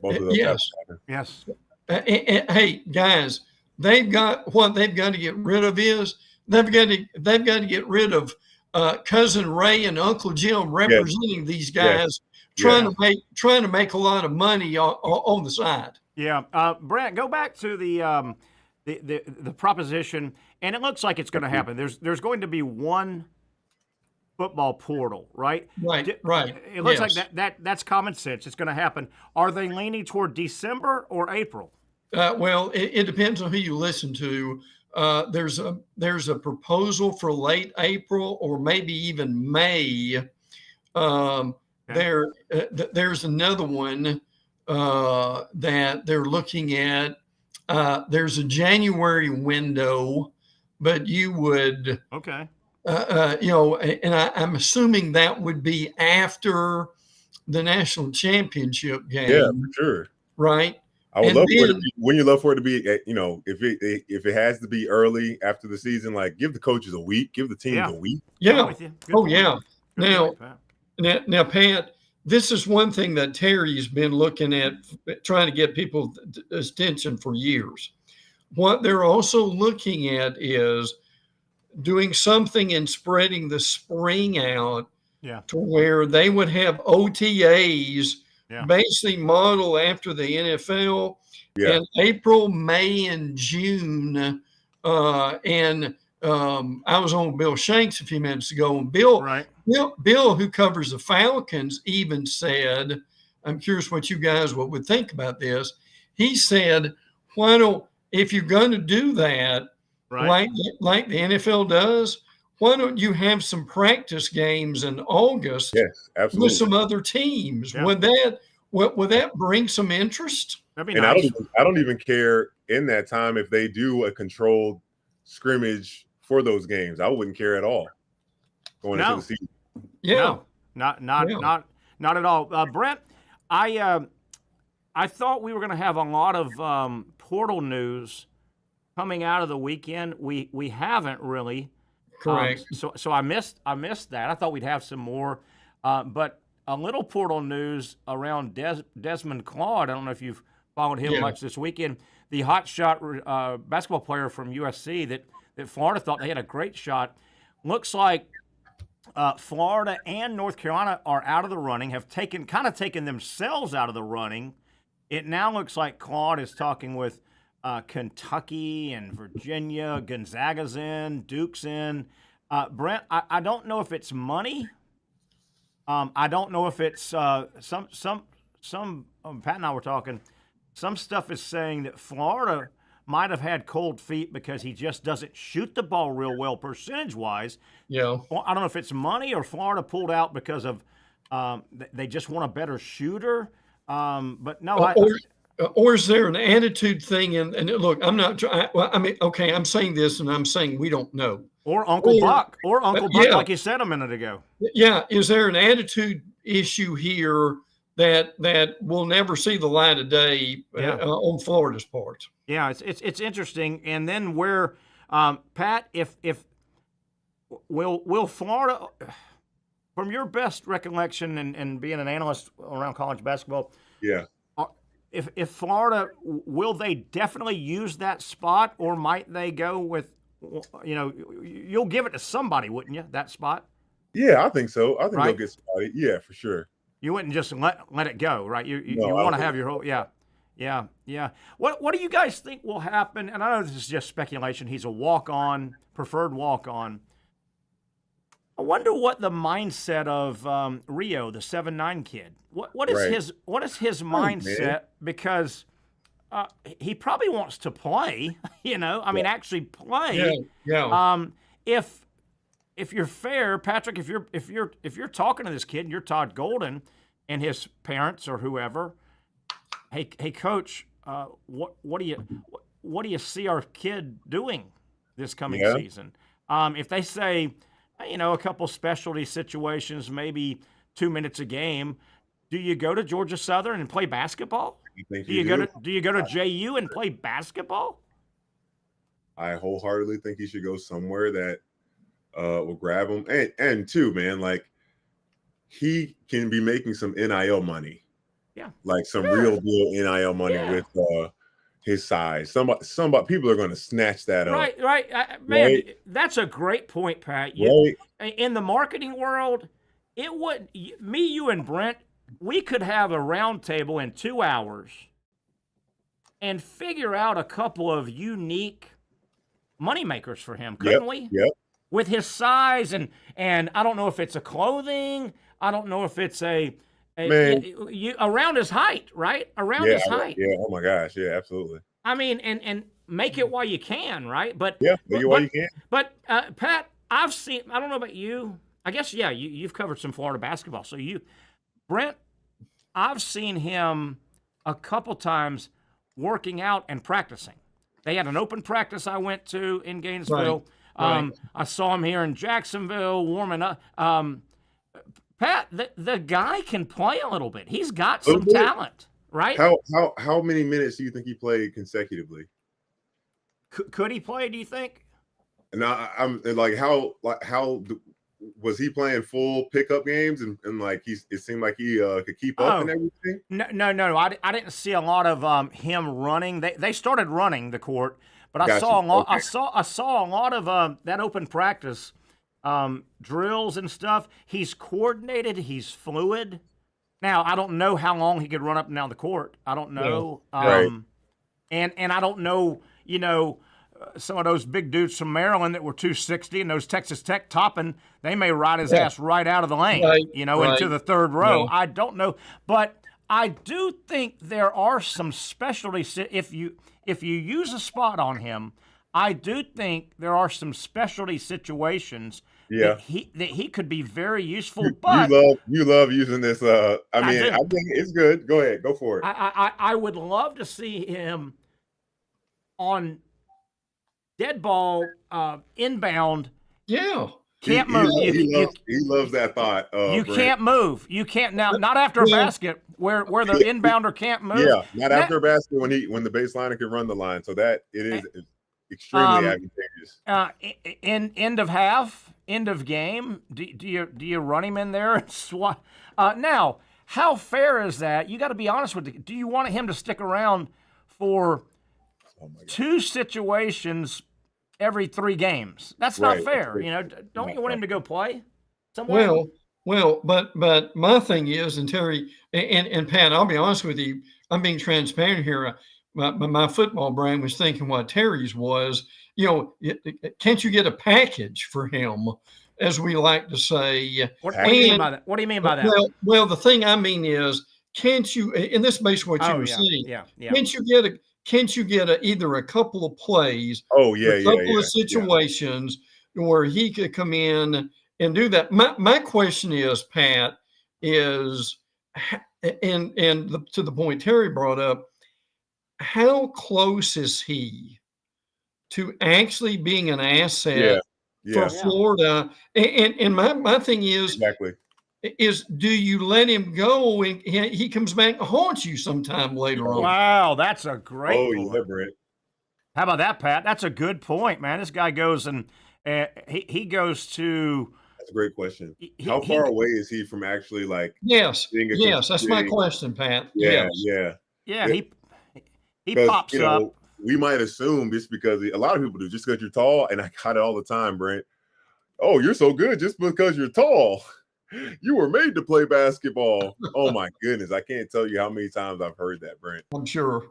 Both of those have to happen. Yes. Hey, guys, they've got to get rid of they've got to get rid of Cousin Ray and Uncle Jim representing these guys, trying to make a lot of money on the side. Yeah, Brent, go back to the proposition, and it looks like it's going to happen. There's going to be one football portal, right? Right. It looks like that's common sense. It's going to happen. Are they leaning toward December or April? Well, it depends on who you listen to. There's a proposal for late April or maybe even May. There's another one that they're looking at. There's a January window, but you would and I'm assuming that would be after the national championship game. Yeah, for sure. Right. I would love for it to be, when you love for it to be, if it has to be early after the season, like give the coaches a week, give the teams a week. Yeah. Now, Pat, this is one thing that Terry's been looking at, trying to get people's attention for years. What they're also looking at is doing something and spreading the spring out to where they would have OTAs basically model after the NFL in April, May, and June. I was on Bill Shanks a few minutes ago, and Bill, who covers the Falcons, even said, I'm curious what you guys would think about this. He said, if you're going to do that, like the NFL does, why don't you have some practice games in August with some other teams? Yeah. Would that bring some interest? That'd be and nice. I don't even care in that time if they do a controlled scrimmage for those games. I wouldn't care at all going into the season. Yeah. No, not at all. Brent, I thought we were going to have a lot of portal news coming out of the weekend. We haven't really. Correct. So I missed that. I thought we'd have some more, but a little portal news around Desmond Claude. I don't know if you've followed him much this weekend. The hotshot basketball player from USC that Florida thought they had a great shot. Looks like Florida and North Carolina are out of the running, have taken themselves out of the running. It now looks like Claude is talking with Kentucky and Virginia, Gonzaga's in, Duke's in. Brent, I don't know if it's money. I don't know if it's some Pat and I were talking. Some stuff is saying that Florida might have had cold feet because he just doesn't shoot the ball real well percentage-wise. Yeah. I don't know if it's money or Florida pulled out because of they just want a better shooter. But no, or is there an attitude thing? And look, I'm not. Okay, I'm saying this, and I'm saying we don't know. Or Uncle Buck, like you said a minute ago. Yeah, is there an attitude issue here that will never see the light of day on Florida's part? Yeah, it's interesting. And then where, Pat, if will Florida, from your best recollection and being an analyst around college basketball, if Florida, will they definitely use that spot, or might they go with, you'll give it to somebody, wouldn't you, that spot? Yeah, I think so. I think they'll get somebody. Yeah, for sure. You wouldn't just let it go, right? You want to have your whole Yeah. What do you guys think will happen? And I know this is just speculation. He's a walk-on, preferred walk-on. I wonder what the mindset of Rio, the 7'9" kid. What is his mindset? Because he probably wants to play. Actually play. Yeah. If you're fair, Patrick, if you're talking to this kid and you're Todd Golden and his parents or whoever, hey, coach, what do you see our kid doing this coming season? If they say, a couple specialty situations, maybe 2 minutes a game, do you go to Georgia Southern and play basketball? Do you go to JU and play basketball? I wholeheartedly think he should go somewhere that will grab him. And too, man, like, he can be making some NIL money. Yeah. Like some real deal NIL money with his size. Somebody people are going to snatch that up. Right. Man, that's a great point, Pat. In the marketing world, it would you and Brent, we could have a round table in 2 hours and figure out a couple of unique moneymakers for him, couldn't we? Yep. With his size and I don't know if it's a clothing, I don't know if it's around his height, right? Around his height. Yeah. Oh my gosh. Yeah, absolutely. I mean, and make it while you can, right? But make it while you can. But Pat, I've seen. I don't know about you. I guess you've covered some Florida basketball. So Brent, I've seen him a couple times working out and practicing. They had an open practice I went to in Gainesville. Right. I saw him here in Jacksonville warming up. Pat, the guy can play a little bit. He's got some talent, right? How many minutes do you think he played consecutively? Could he play? Do you think? And I'm like, how was he playing full pickup games and like it seemed like he could keep up and everything? No. I didn't see a lot of him running. They started running the court, but I saw a lot. I saw a lot of that open practice. Drills and stuff. He's coordinated. He's fluid. Now, I don't know how long he could run up and down the court. I don't know. And I don't know, some of those big dudes from Maryland that were 260 and those Texas Tech topping, they may ride his ass right out of the lane, into the third row. I don't know. But I do think there are some specialties. If you use a spot on him, I do think there are some specialty situations that he could be very useful. But you love using this. I think it's good. Go ahead, go for it. I would love to see him on dead ball inbound. Yeah. Can't move. He loves that thought. You can't move. You can't now. Not after a basket where the inbounder can't move. Yeah, not after a basket when the baseliner can run the line. So that it is extremely advantageous. End of half, end of game. Do you run him in there and swat? Now, how fair is that? You got to be honest with it. Do you want him to stick around for 2 situations every 3 games? That's not fair. Don't you want him to go play somewhere? Well, but my thing is, and Terry and Pat, I'll be honest with you, I'm being transparent here. My football brain was thinking what Terry's was. Can't you get a package for him, as we like to say? What do you mean by that? What do you mean by that? Well, the thing I mean is, can't you? And this is basically what you were saying. Yeah. Can't you get either a couple of plays? A couple of situations where he could come in and do that. My question is, Pat, is to the point Terry brought up, how close is he to actually being an asset for Florida? And my thing is, do you let him go and he comes back and haunts you sometime later on? Wow, that's a great point. Yeah, Brent. How about that, Pat? That's a good point, man. This guy goes and he goes to. That's a great question. How far away is he from actually Yes, that's my question, Pat. Yeah. He pops up. We might assume just because a lot of people do, just because you're tall, and I got it all the time, Brent. Oh, you're so good just because you're tall. You were made to play basketball. Oh my goodness. I can't tell you how many times I've heard that, Brent. I'm sure.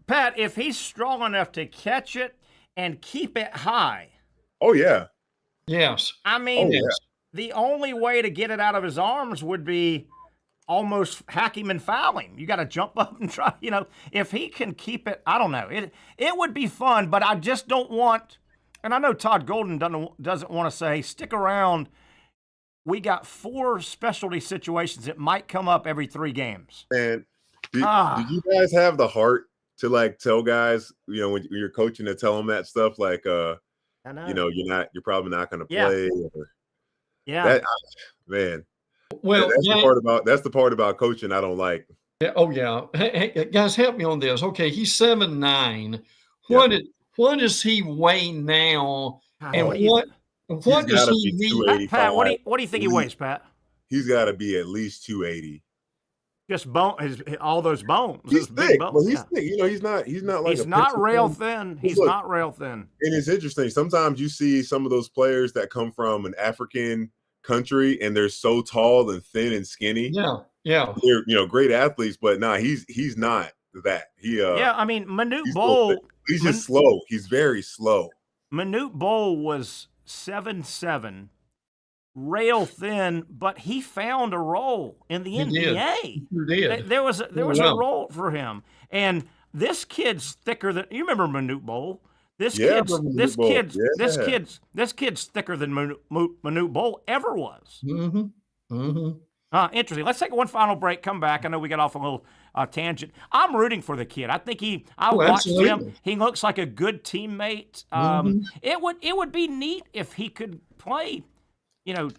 Pat, if he's strong enough to catch it and keep it high. Oh, yeah. Yes. I mean, the only way to get it out of his arms would be almost hack him and foul him. You got to jump up and try, if he can keep it, I don't know. It would be fun, but I just don't want, and I know Todd Golden doesn't want to say, stick around. We got 4 specialty situations that might come up every 3 games. And do you guys have the heart to tell guys, when you're coaching, to tell them that stuff? I know. You're probably not going to play. Man. Well, that's the part about coaching I don't like. Yeah. Oh yeah. Hey, guys, help me on this. Okay, he's 7'9". What does he weigh now? And what does he need? Pat, what do you think he weighs, Pat? He's got to be at least 280. Just bone, all those bones. He's thick. Well, he's thick. He's not like he's not rail thin. He's not rail thin. And it's interesting. Sometimes you see some of those players that come from an African country and they're so tall and thin and skinny. Yeah. They're great athletes, but he's not that. I mean, Manute Bol. He's just slow. He's very slow. Manute Bol was 7'7", rail thin, but he found a role in the NBA. He did. There was a role for him, and this kid's thicker than you remember Manute Bol. This kid's thicker than Manute Bol ever was. Interesting. Let's take one final break. Come back. I know we got off a little tangent. I'm rooting for the kid. I think I watched him. He looks like a good teammate. It would be neat if he could play. Now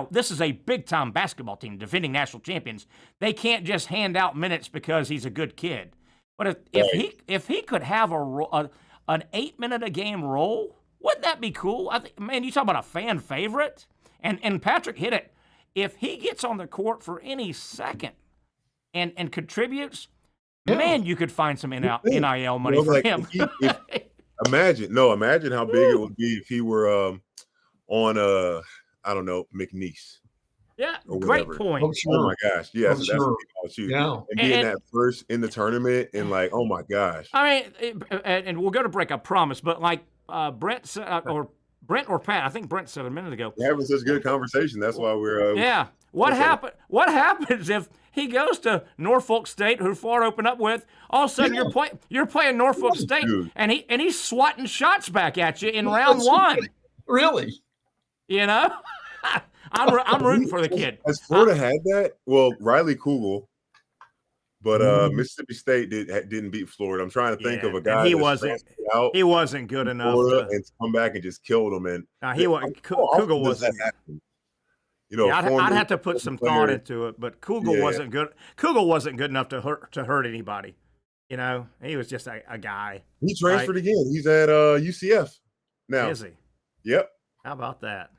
this is a big time basketball team, defending national champions. They can't just hand out minutes because he's a good kid. But if he could have an 8-minute a game role, wouldn't that be cool? I think, man, you talk about a fan favorite, and Patrick hit it. If he gets on the court for any second and contributes, man, you could find some NIL money for him. Imagine how big it would be if he were on McNeese. Yeah, great point. Oh my gosh, yes, that's what I'll shoot. And being that first in the tournament, and oh my gosh. I mean, and we'll go to break, I promise. But Brent or Pat, I think Brent said a minute ago. We're having such good conversation. That's why we're. What happens He goes to Norfolk State, who Florida opened up with. All of a sudden, you're playing Norfolk State, and he's swatting shots back at you in round one. Really? You know, I'm rooting for the kid. Has Florida had that? Well, Riley Kugel, but Mississippi State didn't beat Florida. I'm trying to think of a guy. He wasn't good enough and come back and just killed him. And Kugel wasn't. You know, I'd have to put some thought into it, but Kugel wasn't good. Kugel wasn't good enough to hurt anybody. You know, he was just a guy. He transferred again. He's at UCF now. Is he? Yep. How about that?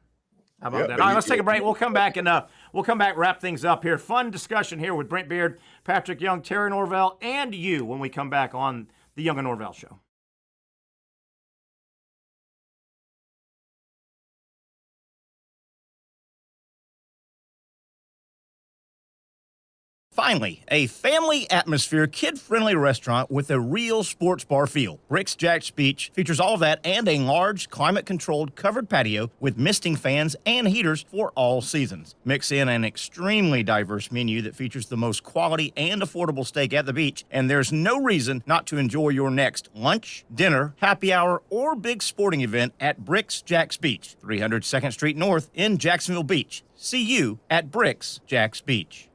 All right, let's take a break. We'll come back and wrap things up here. Fun discussion here with Brent Beaird, Patrick Young, Terry Norvelle, and you when we come back on the Young and Norvelle Show. Finally, a family atmosphere, kid-friendly restaurant with a real sports bar feel. Bricks Jack's Beach features all of that and a large, climate-controlled covered patio with misting fans and heaters for all seasons. Mix in an extremely diverse menu that features the most quality and affordable steak at the beach, and there's no reason not to enjoy your next lunch, dinner, happy hour, or big sporting event at Bricks Jack's Beach, 300 2nd Street North in Jacksonville Beach. See you at Bricks Jack's Beach.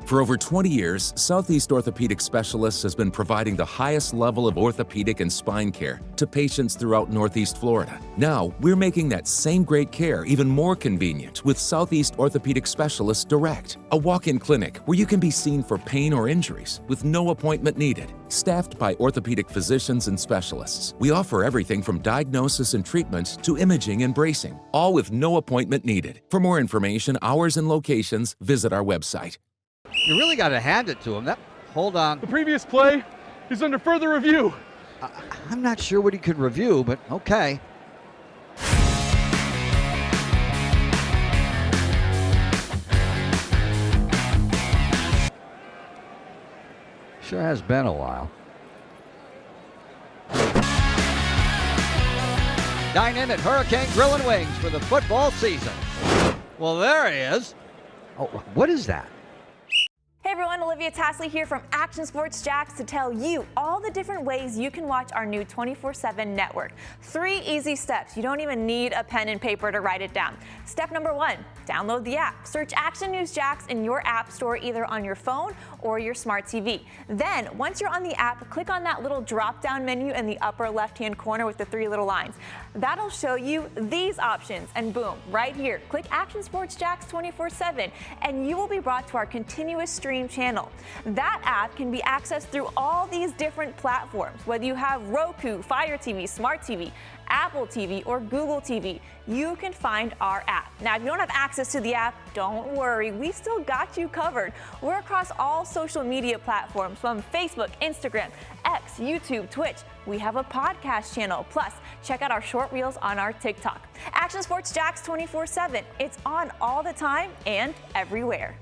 For over 20 years, Southeast Orthopedic Specialists has been providing the highest level of orthopedic and spine care to patients throughout Northeast Florida. Now, we're making that same great care even more convenient with Southeast Orthopedic Specialists Direct, a walk-in clinic where you can be seen for pain or injuries with no appointment needed. Staffed by orthopedic physicians and specialists, we offer everything from diagnosis and treatment to imaging and bracing, all with no appointment needed. For more information, hours, and locations, visit our website. You really got to hand it to him. Hold on. The previous play is under further review. I'm not sure what he could review, but okay. Sure has been a while. Dine in at Hurricane Grill and Wings for the football season. Well, there he is. Oh, what is that? Hey everyone, Olivia Tasley here from Action Sports Jacks to tell you all the different ways you can watch our new 24/7 network. 3 easy steps. You don't even need a pen and paper to write it down. Step number 1, download the app. Search Action News Jacks in your app store either on your phone or your smart TV. Then, once you're on the app, click on that little drop-down menu in the upper left-hand corner with the 3 little lines. That'll show you these options, and boom, right here, click Action Sports Jacks 24/7, and you will be brought to our continuous stream channel. That app can be accessed through all these different platforms, whether you have Roku, Fire TV, Smart TV, Apple TV, or Google TV. You can find our app. Now, if you don't have access to the app, don't worry. We still got you covered. We're across all social media platforms from Facebook, Instagram, X, YouTube, Twitch. We have a podcast channel. Plus, check out our short reels on our TikTok. Action Sports Jacks 24/7. It's on all the time and everywhere.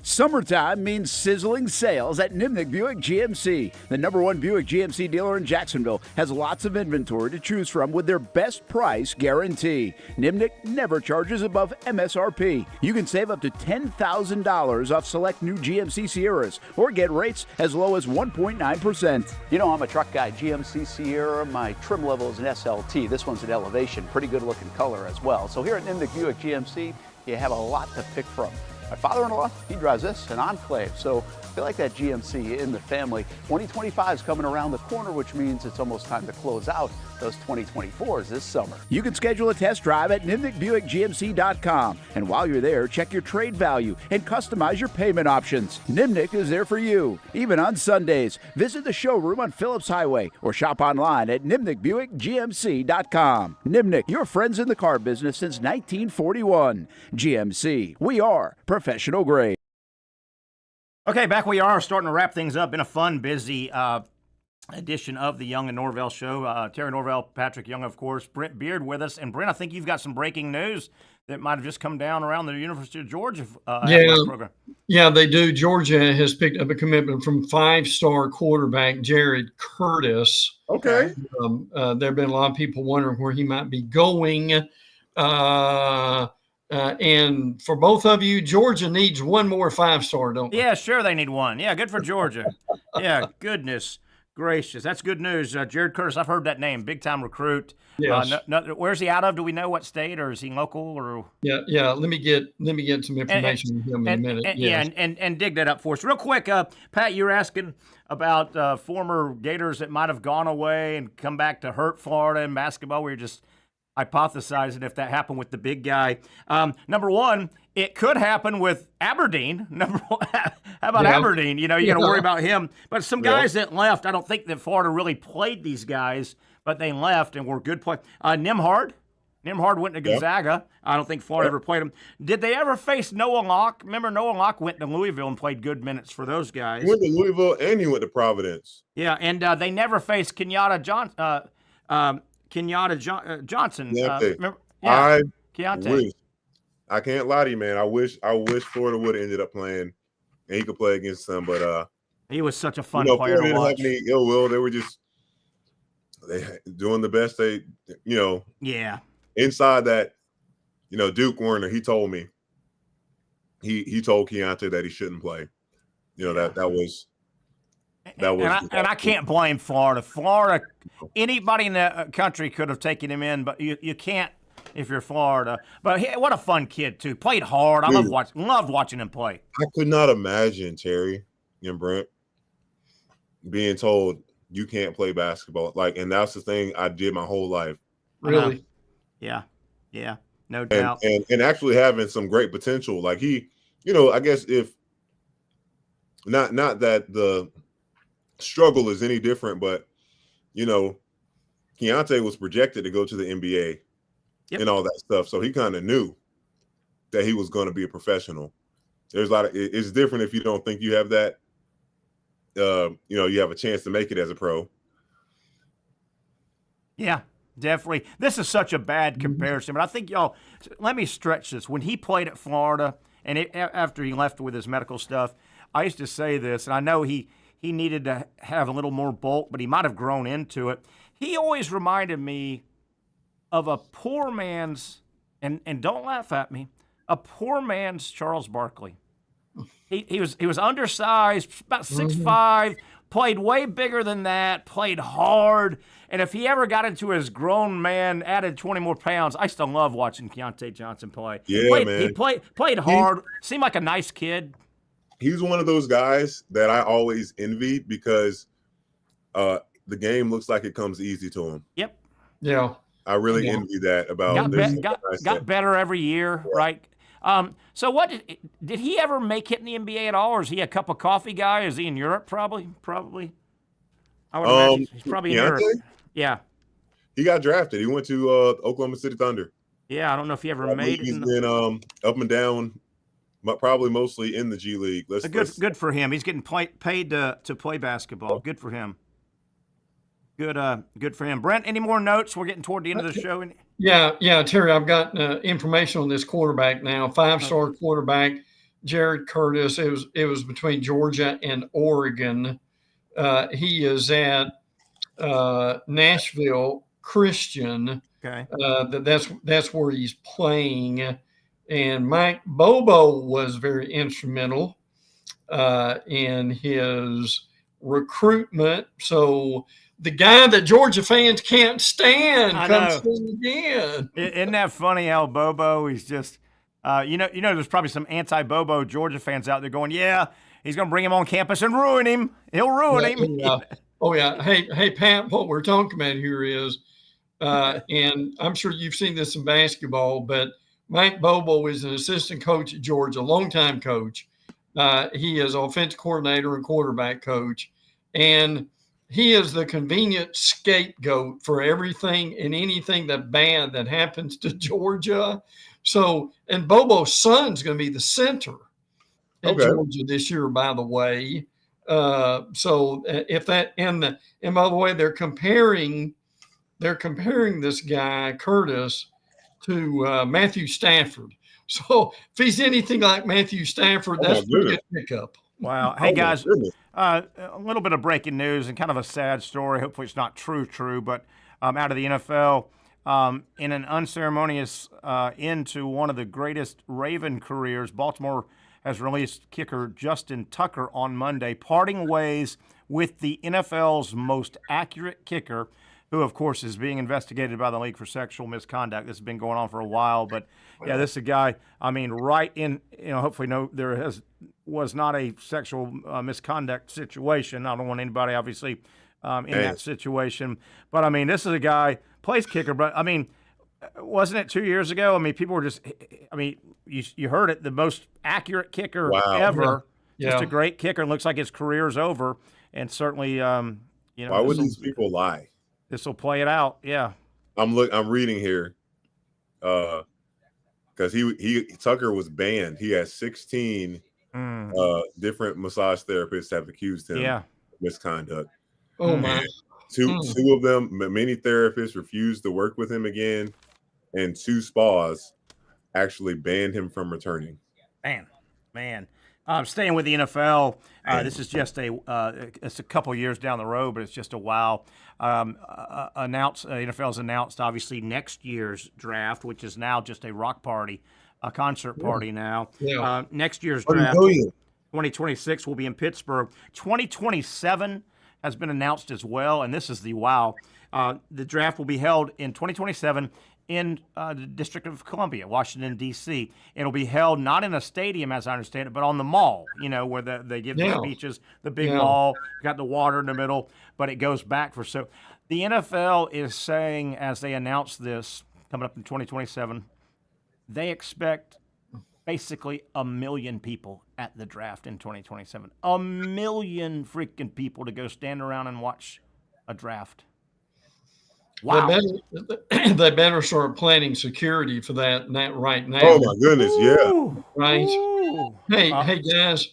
Summertime means sizzling sales at Nimnick Buick GMC. The #1 Buick GMC dealer in Jacksonville has lots of inventory to choose from with their best price guarantee. Nimnick never charges above MSRP. You can save up to $10,000 off select new GMC Sierras or get rates as low as 1.9%. You know, I'm a truck guy. GMC Sierra, my trim level is an SLT. This one's an Elevation. Pretty good looking color as well. So here at Nimnick Buick GMC, you have a lot to pick from. My father-in-law, he drives this, an Enclave, so I feel like that GMC in the family. 2025 is coming around the corner, which means it's almost time to close out those 2024s this summer. You can schedule a test drive at NimnickBuickGMC.com, and while you're there, check your trade value and customize your payment options. Nimnick is there for you, even on Sundays. Visit the showroom on Phillips Highway or shop online at NimnickBuickGMC.com. Nimnick, your friends in the car business since 1941. GMC, we are professional grade. Okay, back we are, starting to wrap things up. Been a fun, busy edition of the Young and Norvelle show. Terry Norvelle, Patrick Young, of course, Brent Beaird with us. And Brent, I think you've got some breaking news that might have just come down around the University of Georgia program. Yeah, they do. Georgia has picked up a commitment from 5-star quarterback Jared Curtis. Okay. There have been a lot of people wondering where he might be going. And for both of you, Georgia needs one more 5-star, don't they? Yeah, sure they need one. Yeah, good for Georgia. Yeah, goodness gracious. That's good news. Jared Curtis, I've heard that name. Big-time recruit. Yes. Where's he out of? Do we know what state, or is he local? Or Yeah. Let me get some information from him in a minute. Yes. And dig that up for us. Real quick, Pat, you were asking about former Gators that might have gone away and come back to hurt Florida in basketball. We were just hypothesizing if that happened with the big guy. Number one, it could happen with Aberdeen. How about Aberdeen? You got to worry about him. But some guys that left, I don't think that Florida really played these guys, but they left and were good players. Nimhard went to Gonzaga. I don't think Florida ever played him. Did they ever face Noah Locke? Remember, Noah Locke went to Louisville and played good minutes for those guys. He went to Louisville and he went to Providence. Yeah, and they never faced Kenyatta Johnson. Keontae. I can't lie to you, man. I wish Florida would have ended up playing and he could play against them, but he was such a fun player Florida to watch. didn't have any ill will. They were just doing the best they, inside that, Duke Warner, he told me, he told Keontae that he shouldn't play. That was. And I can't blame Florida. Florida, anybody in the country could have taken him in, but you can't if you're Florida. But what a fun kid too. Played hard. I loved watching him play. I could not imagine Terry and Brent being told you can't play basketball. And that's the thing I did my whole life. Really? Yeah, no doubt. And actually having some great potential. Like he, I guess if not that the struggle is any different, but Keontae was projected to go to the NBA and all that stuff, so he kind of knew that he was going to be a professional. There's a lot of it's different if you don't think you have that you have a chance to make it as a pro. Yeah, definitely. This is such a bad comparison, but I think let me stretch this. When he played at Florida and after he left with his medical stuff, I used to say this, and I know he needed to have a little more bulk, but he might have grown into it. He always reminded me of a poor man's, and don't laugh at me, a poor man's Charles Barkley. He was undersized, about 6'5", played way bigger than that, played hard, and if he ever got into his grown man, added 20 more pounds, I still love watching Keontae Johnson play. Yeah, man. He played hard, seemed like a nice kid. He's one of those guys that I always envied because the game looks like it comes easy to him. Yep. Yeah. I really envy that about got better every year, right? So what did he ever make it in the NBA at all, or is he a cup of coffee guy? Is he in Europe? Probably. I would imagine he's probably in Europe. Yeah. He got drafted. He went to Oklahoma City Thunder. Yeah, I don't know if he ever made it. He's been up and down, but probably mostly in the G League. Good for him. He's getting paid to play basketball. Good for him. Good for him. Brent, any more notes? We're getting toward the end of the show. Yeah, Terry, I've got information on this quarterback now. 5-star quarterback, Jared Curtis. It was between Georgia and Oregon. He is at Nashville Christian. Okay. That's where he's playing. And Mike Bobo was very instrumental in his recruitment. So the guy that Georgia fans can't stand comes in again. Isn't that funny how Bobo is just there's probably some anti-Bobo Georgia fans out there going, yeah, he's going to bring him on campus and ruin him. He'll ruin him. Yeah. Oh, yeah. Hey, Pat, what we're talking about here is, and I'm sure you've seen this in basketball, but Mike Bobo is an assistant coach at Georgia, longtime coach. He is offensive coordinator and quarterback coach. And he is the convenient scapegoat for everything and anything that bad that happens to Georgia. So, and Bobo's son's going to be the center at Georgia this year, by the way. So if that and by the way, they're comparing this guy Curtis to Matthew Stafford. So if he's anything like Matthew Stafford, that's a pretty good pickup. Wow. Hey, guys, a little bit of breaking news and kind of a sad story. Hopefully it's not true, but out of the NFL, in an unceremonious end to one of the greatest Raven careers, Baltimore has released kicker Justin Tucker on Monday, parting ways with the NFL's most accurate kicker, who, of course, is being investigated by the league for sexual misconduct. This has been going on for a while, but yeah, this is a guy, I mean, right in, hopefully was not a sexual misconduct situation. I don't want anybody, obviously, in that situation. But, I mean, this is a guy, plays kicker, but, I mean, wasn't it 2 years ago? I mean, people were just, I mean, you heard it, the most accurate kicker ever. Yeah. Just a great kicker. It looks like his career's over. And certainly, why would these people lie? This will play it out. Yeah. I'm reading here. Because Tucker was banned. He has 16 different massage therapists have accused him of misconduct. Oh my! Two of them, many therapists refused to work with him again, and 2 spas actually banned him from returning. Man. Staying with the NFL, this is just it's a couple years down the road, but it's just a wow. NFL's announced obviously next year's draft, which is now just a rock party, a concert party now. Yeah. Next year's draft, 2026, will be in Pittsburgh. 2027 has been announced as well, and this is the wow. The draft will be held in 2027 in the District of Columbia, Washington, D.C. It'll be held not in a stadium, as I understand it, but on the mall, where they give the speeches, the big mall, got the water in the middle, but it goes back for so. The NFL is saying, as they announce this coming up in 2027, they expect basically 1 million people at the draft in 2027. 1 million freaking people to go stand around and watch a draft. Wow. They better start planning security for that right now. Oh my goodness, yeah. Right. Hey guys.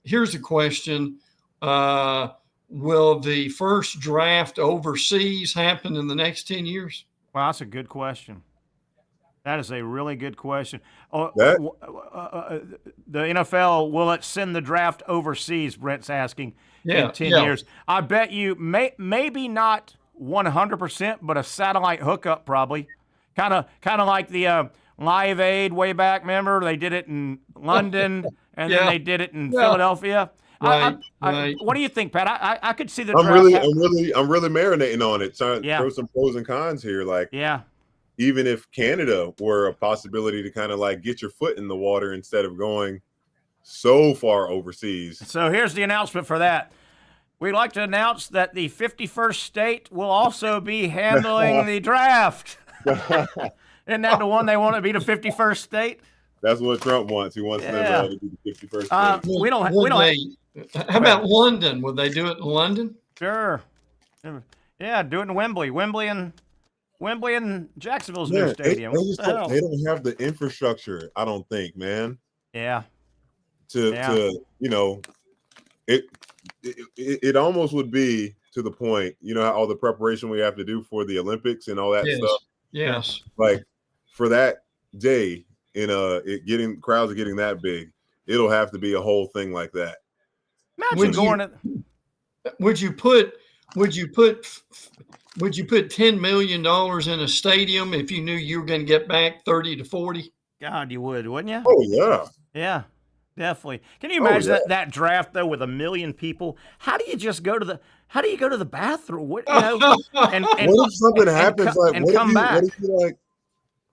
Here's a question. Will the first draft overseas happen in the next 10 years? Wow, that's a good question. That is a really good question. The NFL, will it send the draft overseas? Brent's asking. In 10 years. I bet you maybe not 100%, but a satellite hookup probably. Kind of like the Live Aid way back. Remember, they did it in London and then they did it in Philadelphia. Right. What do you think, Pat? I could see the I'm draft. I'm really marinating on it. Trying to throw some pros and cons here. Like, even if Canada were a possibility to kind of like get your foot in the water instead of going so far overseas. So here's the announcement for that. We'd like to announce that the 51st state will also be handling the draft. Isn't that the one they want to be the 51st state? That's what Trump wants. He wants them to be the 51st state. We don't. How about London? Would they do it in London? Sure. Yeah, do it in Wembley. Wembley and Jacksonville's new stadium. They don't have the infrastructure, I don't think, man. Yeah. To it almost would be to the point, all the preparation we have to do for the Olympics and all that stuff. Yes. Like for that day crowds are getting that big, it'll have to be a whole thing like that. Would you put $10 million in a stadium if you knew you were going to get back 30 to 40? God, you would, wouldn't you? Oh yeah. Yeah. Definitely. Can you imagine that draft though with 1 million people? How do you go to the bathroom? What if something happens? What if you like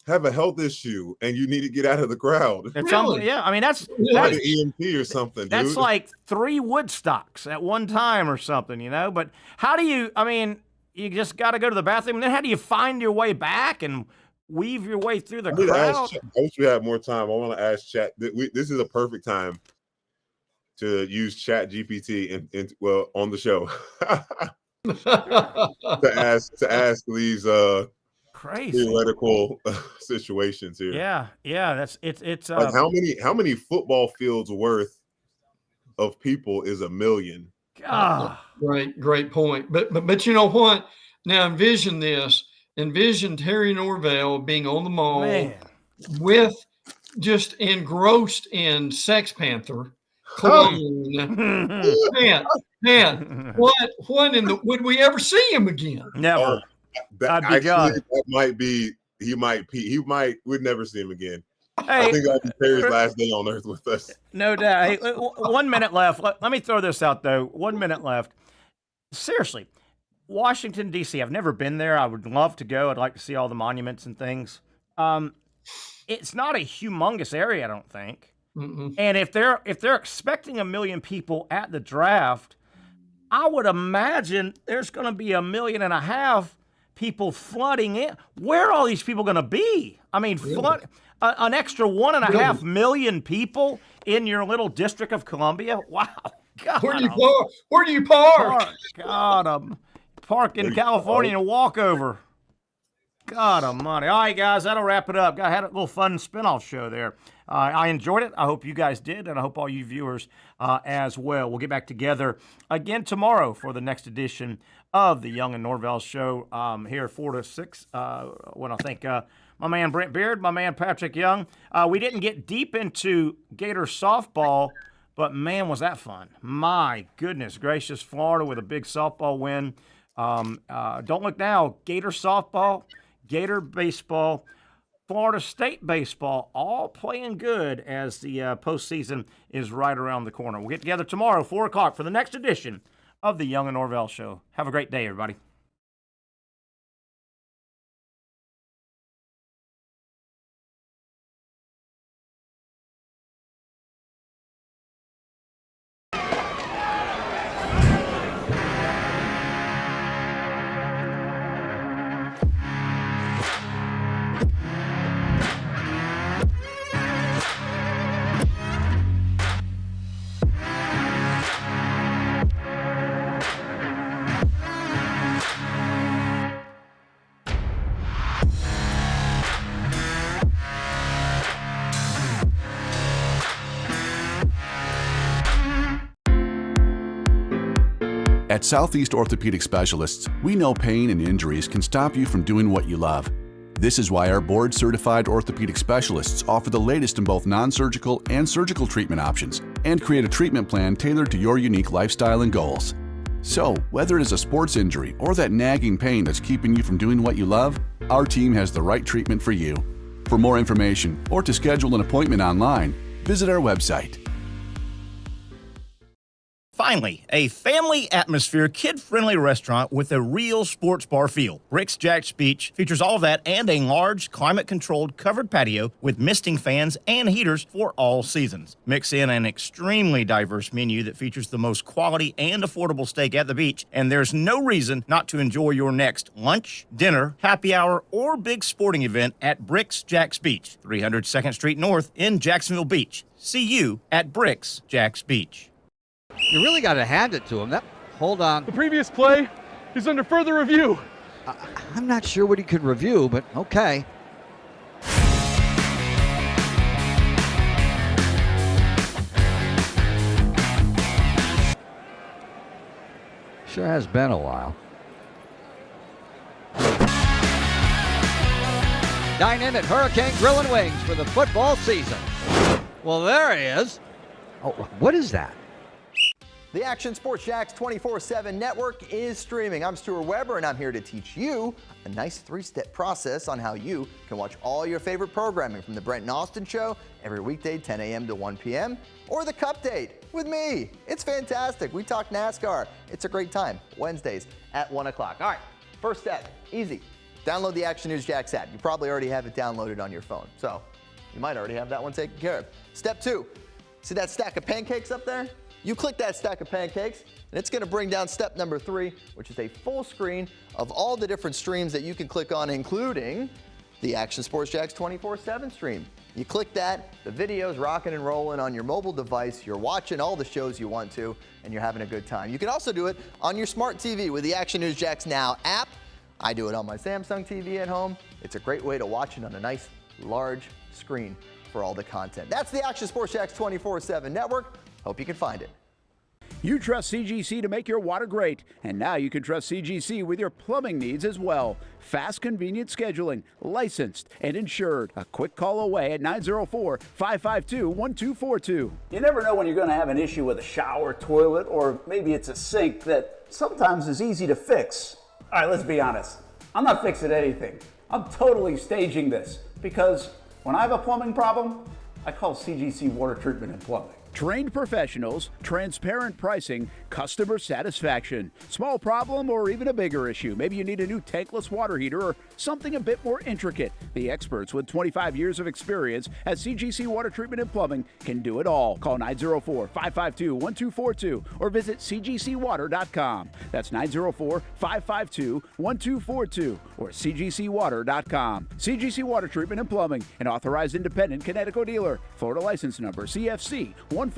have a health issue and you need to get out of the crowd? Yeah, I mean that's like an EMT or something. That's like 3 Woodstocks at one time or something, But how do you? I mean, you just got to go to the bathroom, and then how do you find your way back and weave your way through the crowd? I wish we had more time. I want to ask Chat. This is a perfect time to use Chat GPT on the show to ask these crazy. theoretical situations here. Yeah. It's like how many football fields worth of people is 1 million? Great point. But you know what? Now envision this. Envision Terry Norvelle being on the mall with just engrossed in Sex Panther. Cologne. Man, what in the would we ever see him again? Never. That might be we'd never see him again. Hey, I think that'll be Terry's last day on earth with us. No doubt. Hey, 1 minute left. Let me throw this out though. 1 minute left. Seriously, Washington D.C. I've never been there. I would love to go. I'd like to see all the monuments and things. It's not a humongous area, I don't think. Mm-mm. And if they're expecting 1 million people at the draft, I would imagine there's going to be 1.5 million people flooding in. Where are all these people going to be? I mean, an extra 1.5 million people in your little District of Columbia? Wow. God, Where do you park? God, park in California and walk over. God almighty. All right, guys, that'll wrap it up. I had a little fun spinoff show there. I enjoyed it. I hope you guys did, and I hope all you viewers as well. We'll get back together again tomorrow for the next edition of the Young and Norvelle Show here 4 to 6. When I think my man Brent Beaird, my man Patrick Young. We didn't get deep into Gator softball, but man, was that fun. My goodness gracious, Florida with a big softball win. Don't look now, Gator softball, Gator baseball, Florida State baseball, all playing good as the postseason is right around the corner. We'll get together tomorrow, 4 o'clock, for the next edition of the Young and Norvelle Show. Have a great day, everybody. At Southeast Orthopedic Specialists, we know pain and injuries can stop you from doing what you love. This is why our board-certified orthopedic specialists offer the latest in both non-surgical and surgical treatment options and create a treatment plan tailored to your unique lifestyle and goals. So, whether it is a sports injury or that nagging pain that's keeping you from doing what you love, our team has the right treatment for you. For more information or to schedule an appointment online, visit our website. Finally, a family atmosphere, kid-friendly restaurant with a real sports bar feel. Bricks Jack's Beach features all of that and a large, climate-controlled covered patio with misting fans and heaters for all seasons. Mix in an extremely diverse menu that features the most quality and affordable steak at the beach, and there's no reason not to enjoy your next lunch, dinner, happy hour, or big sporting event at Bricks Jack's Beach, 300 2nd Street North in Jacksonville Beach. See you at Bricks Jack's Beach. You really got to hand it to him. Hold on. The previous play is under further review. I'm not sure what he could review, but okay. Sure has been a while. Dine in at Hurricane Grill and Wings for the football season. Well, there he is. Oh, what is that? The Action Sports Jacks 24/7 network is streaming. I'm Stuart Weber, and I'm here to teach you a nice 3-step process on how you can watch all your favorite programming from the Brent and Austin Show every weekday 10 a.m. to 1 p.m. or the Cup Date with me. It's fantastic. We talk NASCAR. It's a great time. Wednesdays at 1 o'clock. All right, first step, easy. Download the Action News Jacks app. You probably already have it downloaded on your phone, so you might already have that one taken care of. Step 2, see that stack of pancakes up there? You click that stack of pancakes, and it's going to bring down step number 3, which is a full screen of all the different streams that you can click on, including the Action Sports Jacks 24/7 stream. You click that, the video's rocking and rolling on your mobile device, you're watching all the shows you want to, and you're having a good time. You can also do it on your smart TV with the Action News Jacks Now app, I do it on my Samsung TV at home. It's a great way to watch it on a nice, large screen for all the content. That's the Action Sports Jax 24/7 network. Hope you can find it. You trust CGC to make your water great, and now you can trust CGC with your plumbing needs as well. Fast, convenient scheduling, licensed and insured. A quick call away at 904-552-1242. You never know when you're going to have an issue with a shower, toilet, or maybe it's a sink that sometimes is easy to fix. All right, let's be honest. I'm not fixing anything. I'm totally staging this because when I have a plumbing problem, I call CGC Water Treatment and Plumbing. Trained professionals, transparent pricing, customer satisfaction. Small problem or even a bigger issue. Maybe you need a new tankless water heater or something a bit more intricate. The experts with 25 years of experience at CGC Water Treatment and Plumbing can do it all. Call 904-552-1242 or visit cgcwater.com. That's 904-552-1242 or cgcwater.com. CGC Water Treatment and Plumbing, an authorized independent Connecticut dealer. Florida license number CFC 14